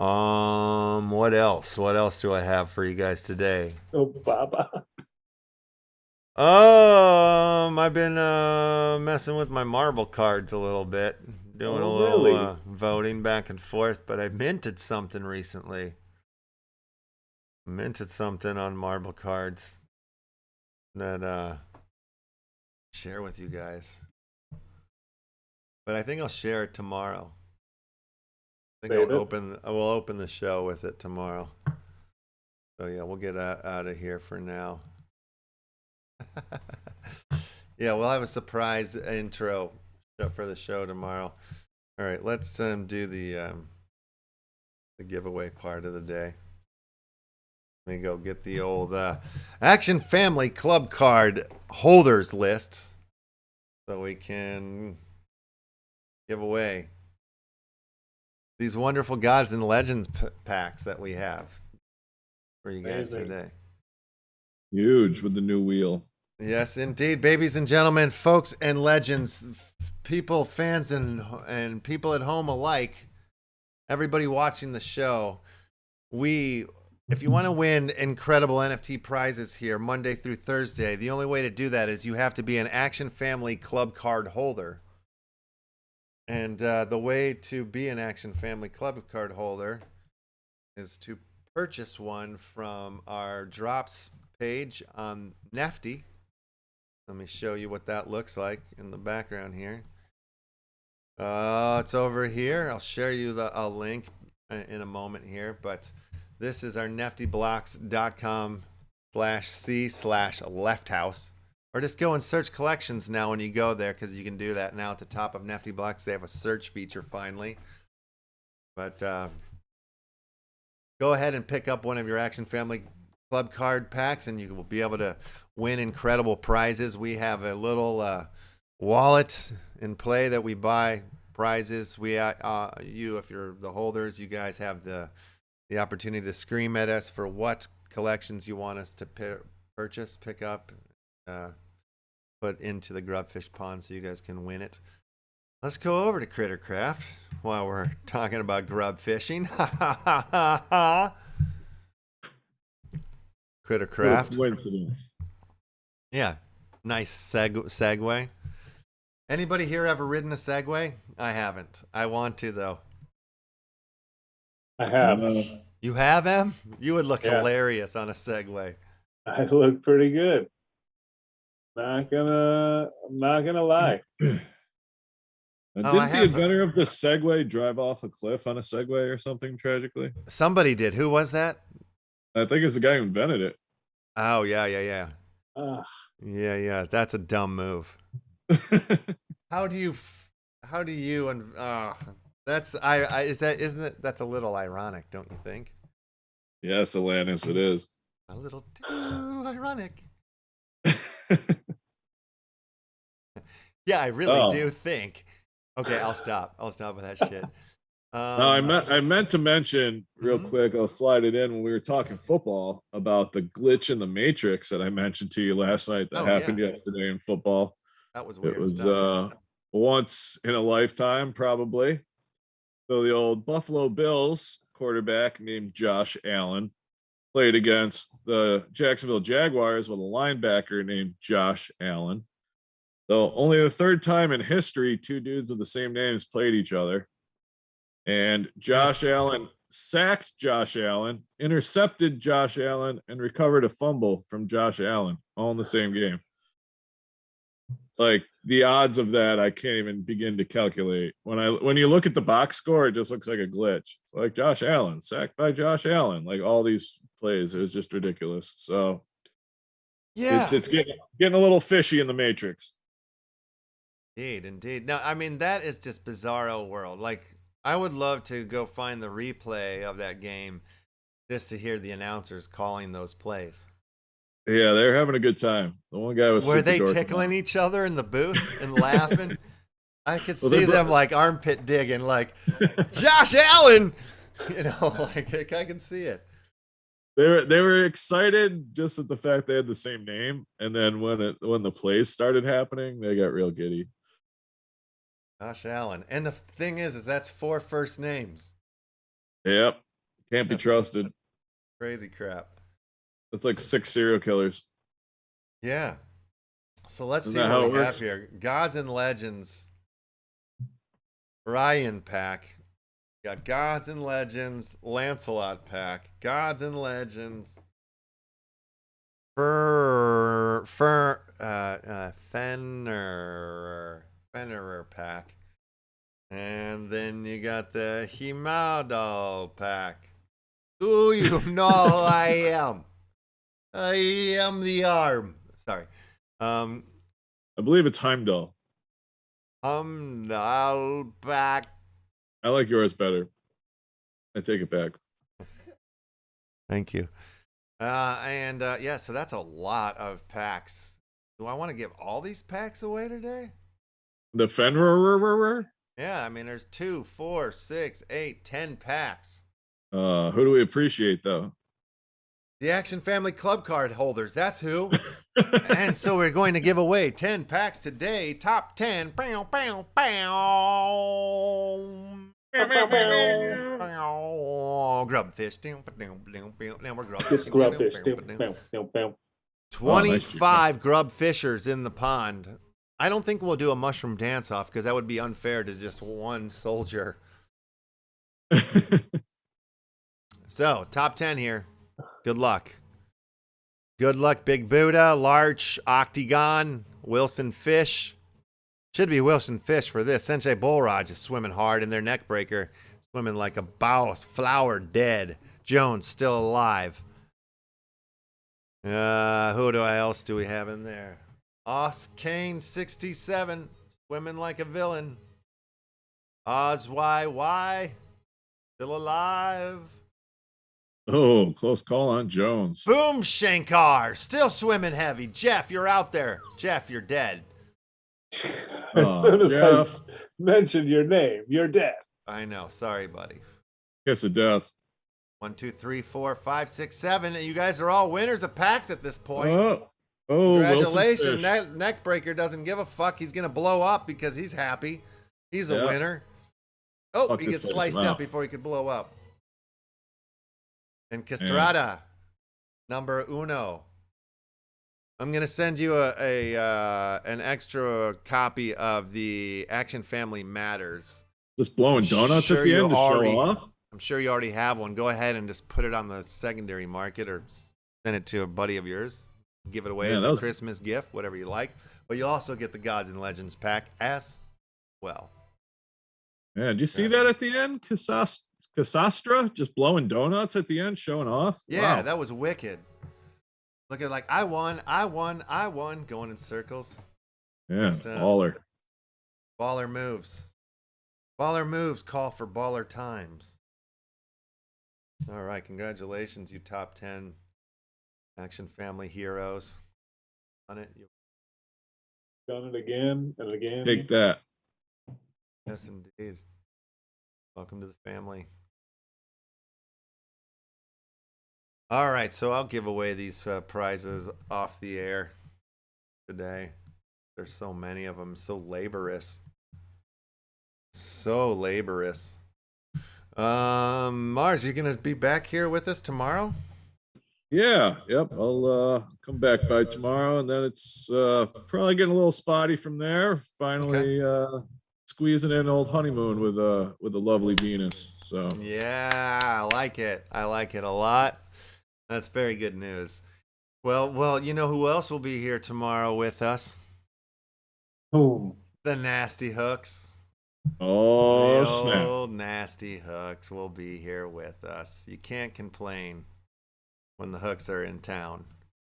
What else? What else do I have for you guys today? Oh, Baba. I've been messing with my marble cards a little bit, doing a little really? voting back and forth, but I minted something recently. Minted something on marble cards that share with you guys. But I think I'll share it tomorrow. I think we'll open the show with it tomorrow. So yeah, we'll get out of here for now. Yeah, we'll have a surprise intro for the show tomorrow. All right, let's do the giveaway part of the day. Let me go get the old Action Family Club Card holders list so we can give away these wonderful Gods and Legends packs that we have for you guys today. Huge with the new wheel. Yes, indeed, babies and gentlemen, folks and legends, people, fans, and people at home alike, everybody watching the show. If you want to win incredible NFT prizes here Monday through Thursday, the only way to do that is you have to be an Action Family Club Card holder. And the way to be an Action Family Club Card holder is to purchase one from our drops page on Nifty. Let me show you what that looks like in the background here. It's over here. I'll share you a link in a moment here, but this is our niftyblocks.com/c/LeftHousr. Or just go and search collections now when you go there, because you can do that now at the top of Nifty Blocks. They have a search feature finally. But go ahead and pick up one of your Action Family Club Card packs, and you will be able to win incredible prizes. We have a little wallet in play that we buy prizes. If you're the holders, you guys have the opportunity to scream at us for what collections you want us to purchase, pick up, put into the Grubfish pond so you guys can win it. Let's go over to Crittercraft while we're talking about grub fishing. Crittercraft. Coincidence. Yeah, nice segue. Anybody here ever ridden a Segway? I haven't. I want to, though. I have. You have, Em? You would look Yes. hilarious on a Segway. I look pretty good. I'm not gonna lie. Didn't the inventor of the Segway drive off a cliff on a Segway or something tragically? Somebody did. Who was that? I think it's the guy who invented it. Oh, yeah. Ugh. Yeah. That's a dumb move. How do you that's that's a little ironic, don't you think? Yes, Alanis, it is. A little too ironic. Yeah, I really do think. Okay, I'll stop with that shit. No, I meant to mention real quick, I'll slide it in when we were talking football about the glitch in the Matrix that I mentioned to you last night that happened yesterday in football. That was weird. It was once in a lifetime, probably. So the old Buffalo Bills quarterback named Josh Allen played against the Jacksonville Jaguars with a linebacker named Josh Allen. So only the third time in history, two dudes with the same names played each other. And Josh Allen sacked Josh Allen, intercepted Josh Allen, and recovered a fumble from Josh Allen, all in the same game. Like, the odds of that, I can't even begin to calculate. When you look at the box score, it just looks like a glitch. It's like Josh Allen, sacked by Josh Allen. Like, all these plays, it was just ridiculous. So, yeah, it's getting a little fishy in the Matrix. Indeed. No, I mean, that is just bizarro world. Like, I would love to go find the replay of that game just to hear the announcers calling those plays. Yeah, they're having a good time. The one guy was. Were they tickling each other in the booth and laughing? I could see them like armpit digging, like Josh Allen. You know, like I can see it. They were excited just at the fact they had the same name, and then when the plays started happening, they got real giddy. Josh Allen, and the thing is that's 4 first names. Yep. Can't be trusted. Crazy crap. That's like 6 serial killers. Yeah. So let's Isn't see that how what it we have works? here. Gods and Legends. Ryan pack. Got Gods and Legends. Lancelot pack. Gods and Legends. Fennerer pack. And then you got the Himadal pack. Do you know who I am? I am the arm. Sorry. I believe it's Heimdall. Heimdall pack. I like yours better. I take it back. Thank you. Yeah, so that's a lot of packs. Do I want to give all these packs away today? The Fenrir. Yeah, I mean, there's 2, 4, 6, 8, 10 packs. Who do we appreciate though? The Action Family Club card holders. That's who. And so we're going to give away 10 packs today. Top 10. Bow, bow, bow. Grubfish. Now we're Just grubfish. grubfish. 25 grub fishers in the pond. I don't think we'll do a mushroom dance off because that would be unfair to just one soldier. So, top 10 here. Good luck. Good luck, Big Buddha, Larch, Octagon, Wilson Fish. Should be Wilson Fish for this. Sensei Bullraj is swimming hard in their neck breaker. Swimming like a boss. Flower dead. Jones still alive. Who else do we have in there? Os Kane 67. Swimming like a villain. Oz YY. Still alive. Oh, close call on Jones. Boom Shankar. Still swimming heavy. Jeff, you're out there. Jeff, you're dead. As soon as I mentioned your name, you're dead. I know. Sorry, buddy. Kiss of death. 1, 2, 3, 4, 5, 6, 7. And you guys are all winners of packs at this point. Oh, Congratulations. That neck breaker doesn't give a fuck. He's going to blow up because he's happy. He's a winner. Oh, Fuck he this gets place, sliced wow. up before he could blow up. And Castrata, number uno. I'm going to send you an extra copy of the Action Family Matters. Just blowing donuts at the end to show off? I'm sure you already have one. Go ahead and just put it on the secondary market or send it to a buddy of yours. Give it away as a Christmas gift, whatever you like. But you'll also get the Gods and Legends pack as well. Yeah, did you see that at the end? Cassastra just blowing donuts at the end, showing off? Yeah, Wow. that was wicked. Looking like, I won, going in circles. Yeah, baller. Baller moves. Baller moves call for baller times. All right, congratulations, you top 10 Action Family heroes. Done it. Done it again and again. Take that. Yes, indeed. Welcome to the family. All right, so I'll give away these prizes off the air today. There's so many of them, so laborious. So laborious. Mars, you gonna be back here with us tomorrow? Yeah, yep. I'll come back by tomorrow, and then it's probably getting a little spotty from there. Finally, squeezing in old honeymoon with a lovely Venus. So yeah, I like it. I like it a lot. That's very good news. Well, you know who else will be here tomorrow with us? Whom? The Nasty Hooks. Oh, the snap. old Nasty Hooks will be here with us. You can't complain when the Hooks are in town.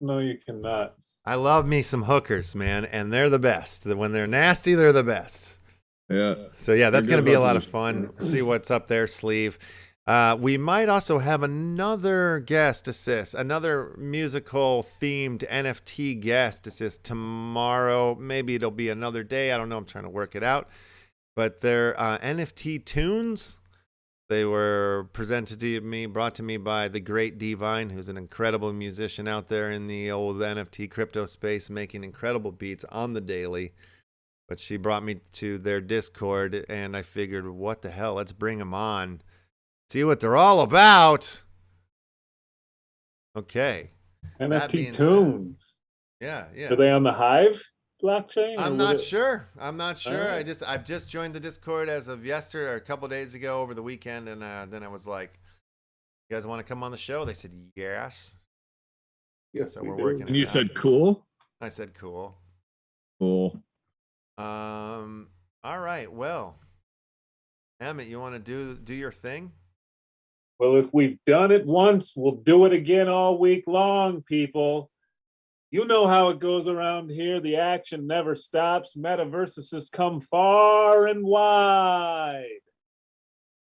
No, you cannot. I love me some hookers, man, and they're the best. When they're nasty, they're the best. Yeah. So yeah, that's going to be a lot of fun. See what's up their sleeve. We might also have another guest assist, another musical themed NFT guest assist tomorrow. Maybe it'll be another day. I don't know. I'm trying to work it out. But they're NFT tunes. They were presented to me, brought to me by the great Divine, who's an incredible musician out there in the old NFT crypto space, making incredible beats on the daily. But she brought me to their Discord, and I figured, what the hell? Let's bring them on See what they're all about. Okay. That being NFT said- tunes. Yeah, yeah. Are they on the Hive blockchain? or I'm would not it- sure. I'm not sure. Alright. I've just joined the Discord as of yesterday or a couple days ago over the weekend, and then I was like, "You guys want to come on the show?" They said yes. Yes, So we we're do. working. And you it out. said cool? I said cool. Cool. All right. Well, Emmett, you want to do your thing? Well, if we've done it once, we'll do it again all week long, people. You know how it goes around here. The action never stops. Metaverses come far and wide.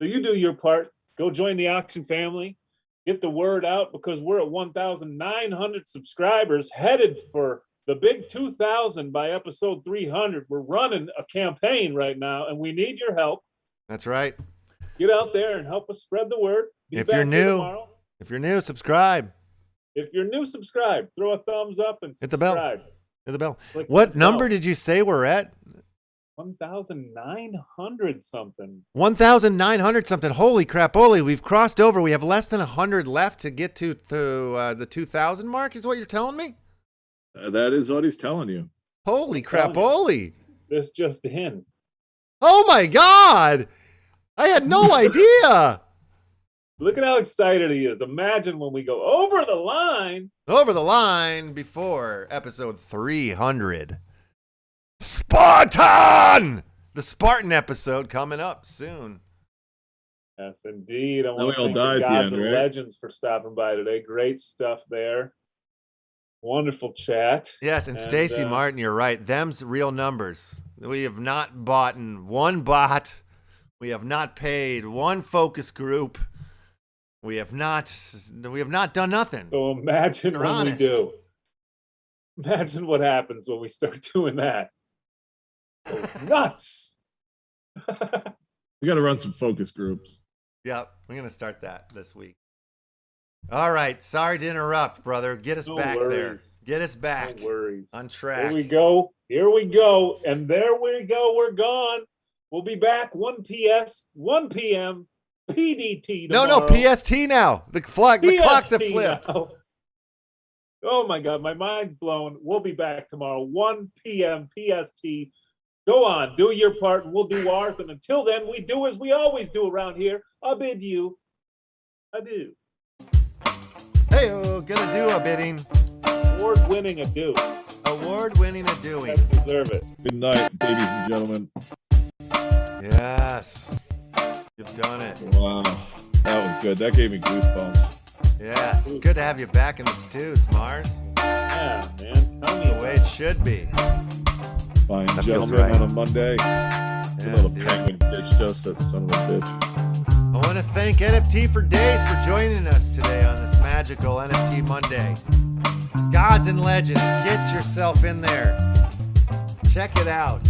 So you do your part. Go join the auction family. Get the word out because we're at 1,900 subscribers, headed for the big 2,000 by episode 300. We're running a campaign right now, and we need your help. That's right. Get out there and help us spread the word. Be If back you're here new, tomorrow. If you're new, subscribe. If you're new, subscribe. Throw a thumbs up and Hit the bell. subscribe. Hit the bell. Click What the number bell. did you say we're at? 1,900 something. 1,900 something. Holy crap, Oli. We've crossed over. We have less than 100 left to get to the 2,000 mark, is what you're telling me? That is what he's telling you. Holy I'm crap, telling you. Oli. This just in. Oh my God. I had no idea. Look at how excited he is. Imagine when we go over the line. Over the line before episode 300. Spartan! The Spartan episode coming up soon. Yes, indeed. I Then want we to all thank die the at the gods end, and right? legends for stopping by today. Great stuff there. Wonderful chat. Yes, and And, Stacy Martin, you're right. Them's real numbers. We have not bought one bot. We have not paid one focus group. We have not done nothing. So imagine You're when honest. we do. Imagine what happens when we start doing that. Oh, it's nuts. We got to run some focus groups. Yep, we're gonna start that this week. All right, sorry to interrupt, brother. Get us No back there. worries. Get us back No worries. on Here track. we go. Here we go. And there we go. We're gone. We'll be back 1 p.m. PDT No, tomorrow. PST now. The clocks have PST flipped. now. Oh my God, my mind's blown. We'll be back tomorrow, 1 p.m. PST. Go on, do your part, and we'll do ours. And until then, we do as we always do around here. I bid you adieu. Hey, gonna do a bidding. Award-winning adieu. Award-winning a doing. You deserve it. Good night, ladies and gentlemen. Yes, you've done it. Wow. That was good. That gave me goosebumps. Yes, it's good to have you back in the stoots, Mars. Yeah, man. Tell me The way it should be. Fine, That feels gentlemen, right. on a Monday. Yeah, The little dude. penguin ditched us, that son of a bitch. I want to thank NFT for Days for joining us today on this magical NFT Monday. Gods and legends, get yourself in there. Check it out.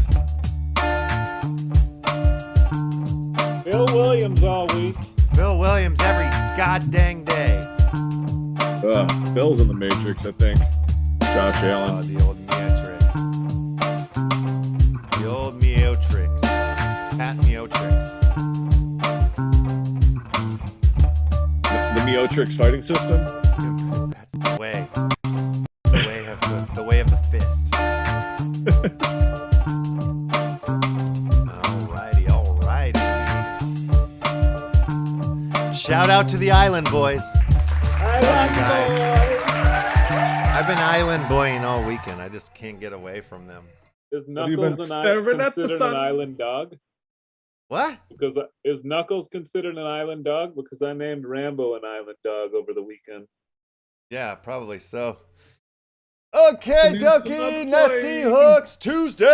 Bill Williams all week. Bill Williams every god dang day. Bill's in the Matrix, I think. Josh Oh, Allen. the old Meotrix. The old Meotrix. Pat Meotrix. The Meotrix fighting system. That's the way. The way of the fist. Alrighty. Shout out to the Island Boys. I Love you like guys. boys. I've been island boying all weekend. I just can't get away from them. Is Have you been Knuckles staring at the considered sun? an island dog? What? Because is Knuckles considered an island dog? Because I named Rambo an island dog over the weekend. Yeah, probably so. Okay, Need Ducky, some Nesty uploading. Hooks Tuesday.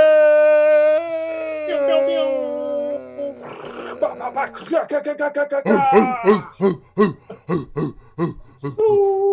Ooh.